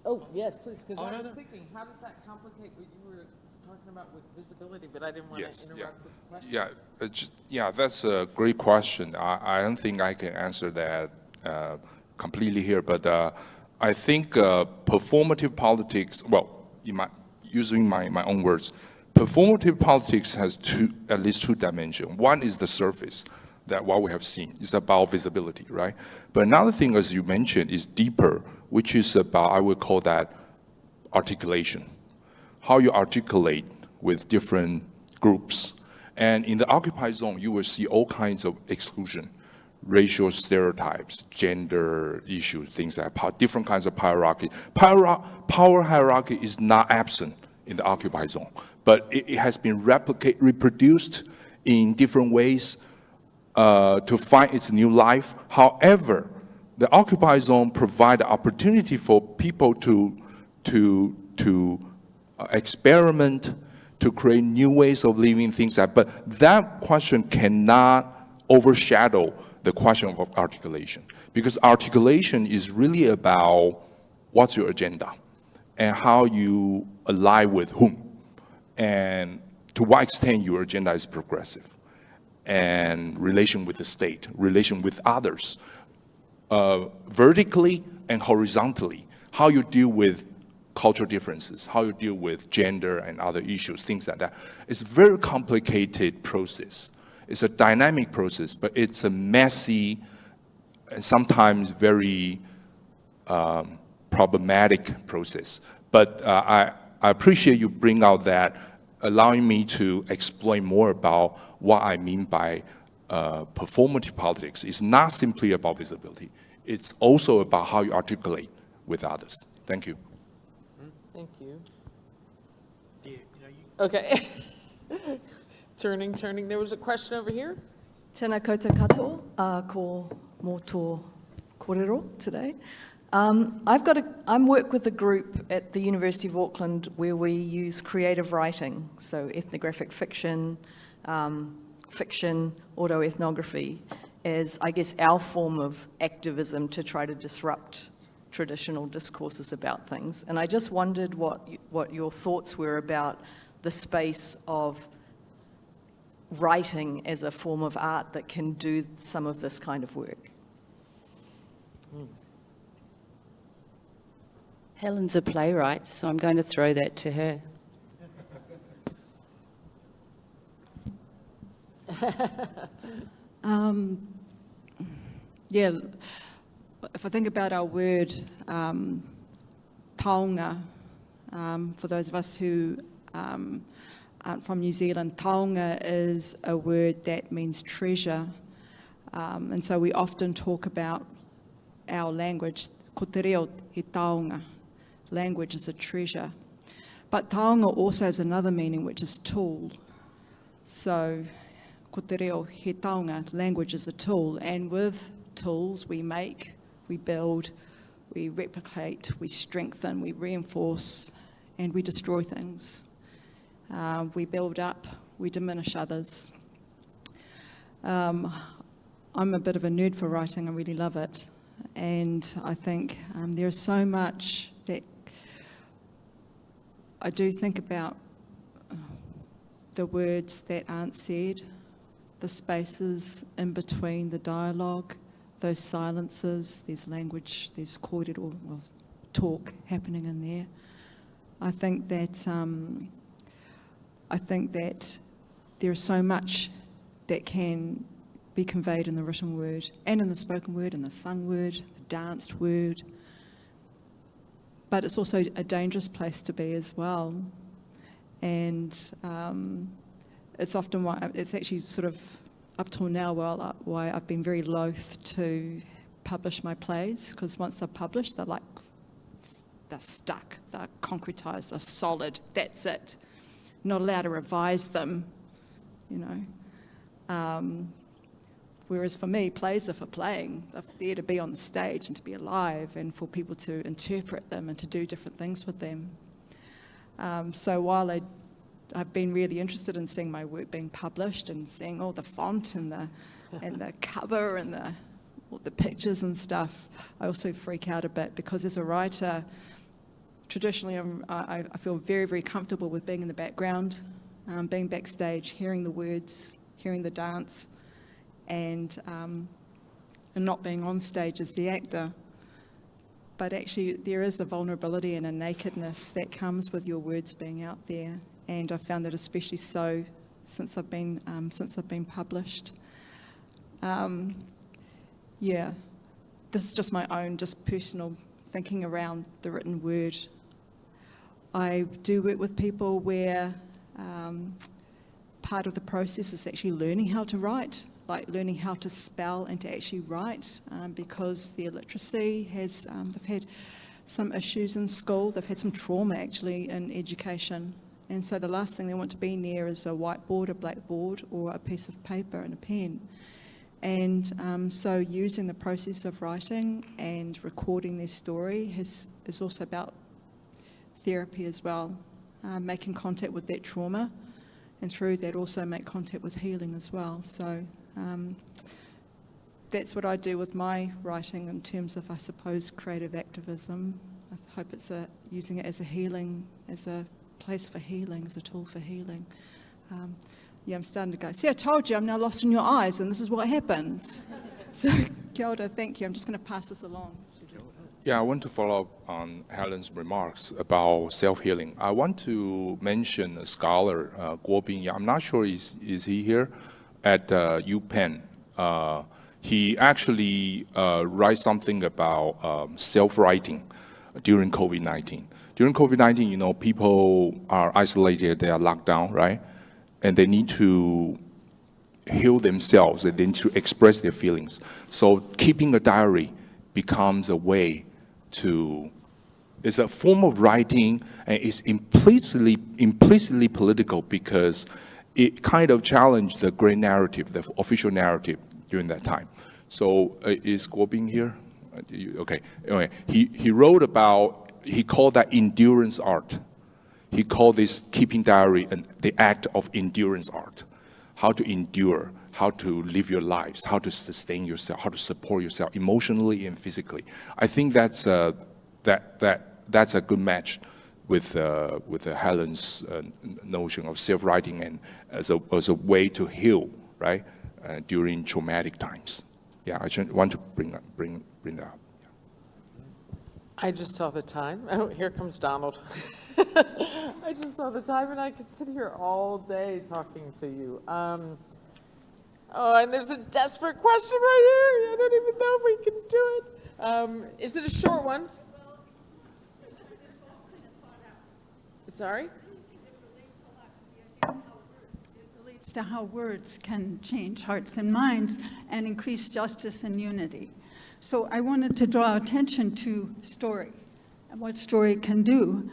Oh, yes, please, because I was thinking, how does that complicate what you were talking about with visibility, but I didn't want to interrupt with questions. That's a great question. I don't think I can answer that completely here, but I think performative politics, using my own words, performative politics has at least two dimensions. One is the surface, that what we have seen is about visibility, right? But another thing, as you mentioned, is deeper, which is about, I would call that articulation. How you articulate with different groups. And in the occupied zone, you will see all kinds of exclusion, racial stereotypes, gender issues, things like that, different kinds of hierarchy. Power hierarchy is not absent in the occupied zone, but it has been reproduced in different ways to find its new life. However, the occupied zone provide the opportunity for people to experiment, to create new ways of living, things like that. But that question cannot overshadow the question of articulation, because articulation is really about what's your agenda and how you align with whom, and to what extent your agenda is progressive, and relation with the state, relation with others, vertically and horizontally, how you deal with cultural differences, how you deal with gender and other issues, things like that. It's a very complicated process. It's a dynamic process, but it's a messy and sometimes very problematic process. But I appreciate you bring out that, allowing me to explain more about what I mean by performative politics. It's not simply about visibility. It's also about how you articulate with others. Thank you. Thank you. Okay. Turning. There was a question over here. Tēnā koutou katoa, ko mō tō kōrero today. I work with a group at the University of Auckland where we use creative writing, so ethnographic fiction, autoethnography, as, I guess, our form of activism to try to disrupt traditional discourses about things. And I just wondered what your thoughts were about the space of writing as a form of art that can do some of this kind of work. Helen's a playwright, so I'm going to throw that to her. Yeah, if I think about our word, taonga, for those of us who aren't from New Zealand, taonga is a word that means treasure. And so we often talk about our language, ko te reo he taonga. Language is a treasure. But taonga also has another meaning, which is tool. So, ko te reo he taonga, language is a tool. And with tools, we make, we build, we replicate, we strengthen, we reinforce, and we destroy things. We build up, we diminish others. I'm a bit of a nerd for writing, I really love it. And I think there's so much that I do think about the words that aren't said, the spaces in between the dialogue, those silences, there's language, there's kōrero, well, talk happening in there. I think that there's so much that can be conveyed in the written word and in the spoken word, in the sung word, the danced word. But it's also a dangerous place to be as well. And it's often why, it's actually sort of up till now why I've been very loath to publish my plays, because once they're published, they're stuck, they're concretized, they're solid, that's it. Not allowed to revise them, you know. Whereas for me, plays are for playing. They're there to be on the stage and to be alive and for people to interpret them and to do different things with them. So while I've been really interested in seeing my work being published and seeing all the font and the cover and all the pictures and stuff, I also freak out a bit because as a writer, traditionally I feel very, very comfortable with being in the background, being backstage, hearing the words, hearing the dance, and not being on stage as the actor. But actually there is a vulnerability and a nakedness that comes with your words being out there. And I found that especially so since I've been published. Yeah, this is just my own, just personal thinking around the written word. I do work with people where part of the process is actually learning how to write, like learning how to spell and to actually write, because their literacy has, they've had some issues in school, they've had some trauma actually in education. And so the last thing they want to be near is a whiteboard, a blackboard, or a piece of paper and a pen. And so using the process of writing and recording their story is also about therapy as well, making contact with that trauma, and through that also make contact with healing as well. So that's what I do with my writing in terms of, I suppose, creative activism. I hope it's using it as a healing, as a place for healing, as a tool for healing. Yeah, I'm starting to go, see, I told you I'm now lost in your eyes, and this is what happens. So, kia ora, thank you. I'm just going to pass this along. Yeah, I want to follow up on Helen's remarks about self-healing. I want to mention a scholar, Guo Bingyang. I'm not sure is he here at UPenn. He actually writes something about self-writing during COVID-19. During COVID-19, you know, people are isolated, they are locked down, right? And they need to heal themselves, they need to express their feelings. So keeping a diary becomes a way to, it's a form of writing, and it's implicitly political because it kind of challenged the great narrative, the official narrative during that time. So is Guobing here? Okay, anyway, he wrote about, he called that endurance art. He called this keeping diary the act of endurance art. How to endure, how to live your lives, how to sustain yourself, how to support yourself emotionally and physically. I think that's a good match with Helen's notion of self-writing and as a way to heal, right, during traumatic times. Yeah, I want to bring that up. I just saw the time. Oh, here comes Donald. I just saw the time, and I could sit here all day talking to you. Oh, and there's a desperate question right here. I don't even know if we can do it. Is it a short one? Sorry? It relates to how words can change hearts and minds and increase justice and unity. So I wanted to draw attention to story and what story can do,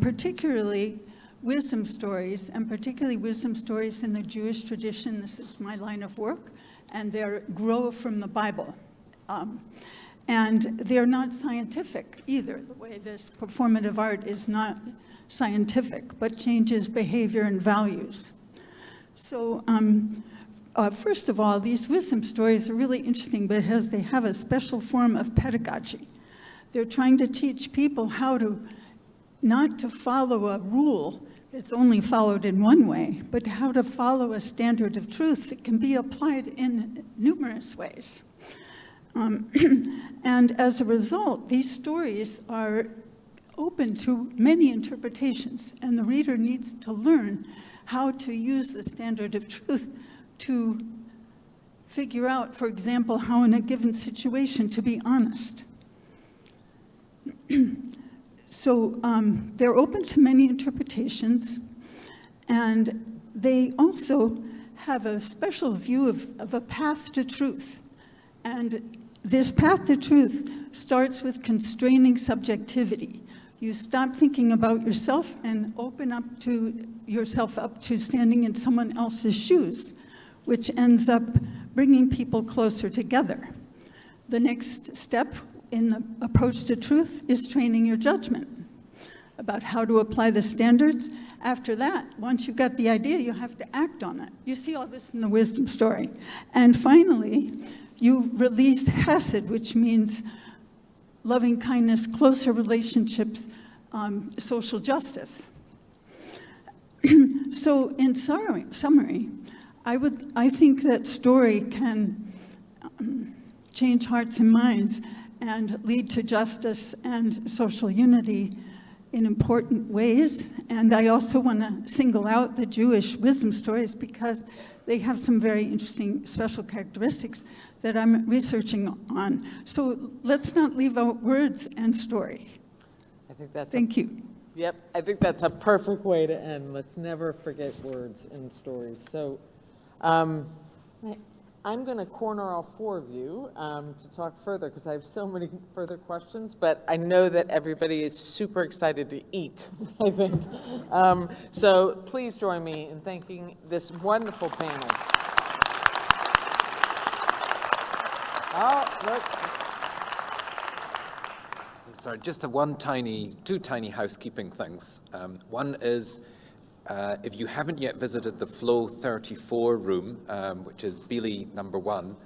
particularly wisdom stories, and particularly wisdom stories in the Jewish tradition. This is my line of work, and they grow from the Bible. And they're not scientific either, the way this performative art is not scientific, but changes behavior and values. So first of all, these wisdom stories are really interesting because they have a special form of pedagogy. They're trying to teach people how to, not to follow a rule that's only followed in one way, but how to follow a standard of truth that can be applied in numerous ways. And as a result, these stories are open to many interpretations, and the reader needs to learn how to use the standard of truth to figure out, for example, how in a given situation to be honest. So they're open to many interpretations, and they also have a special view of a path to truth. And this path to truth starts with constraining subjectivity. You stop thinking about yourself and open up to yourself up to standing in someone else's shoes, which ends up bringing people closer together. The next step in the approach to truth is training your judgment about how to apply the standards. After that, once you've got the idea, you have to act on it. You see all this in the wisdom story. And finally, you release hesed, which means loving kindness, closer relationships, social justice. So in summary, I think that story can change hearts and minds and lead to justice and social unity in important ways. And I also want to single out the Jewish wisdom stories because they have some very interesting special characteristics that I'm researching on. So let's not leave out words and story. I think that's Thank you. Yep, I think that's a perfect way to end. Let's never forget words and stories. So I'm going to corner all four of you to talk further because I have so many further questions, but I know that everybody is super excited to eat, I think. So please join me in thanking this wonderful panel. Oh, look. I'm sorry, just two tiny housekeeping things. One is, if you haven't yet visited the Flow 34 room, which is Beeley number 1,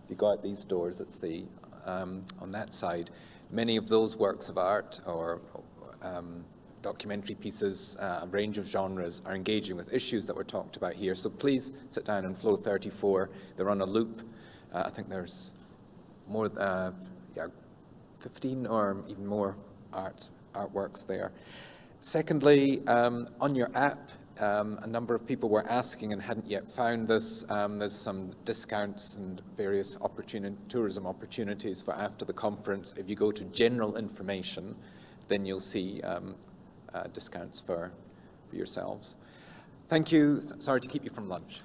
you go out these doors, it's the on that side. Many of those works of art or documentary pieces, a range of genres, are engaging with issues that were talked about here. So please sit down in Flow 34. They're on a loop. I think there's more, 15 or even more artworks there. Secondly, on your app, a number of people were asking and hadn't yet found this. There's some discounts and various tourism opportunities for after the conference. If you go to general information, then you'll see discounts for yourselves. Thank you. Sorry to keep you from lunch.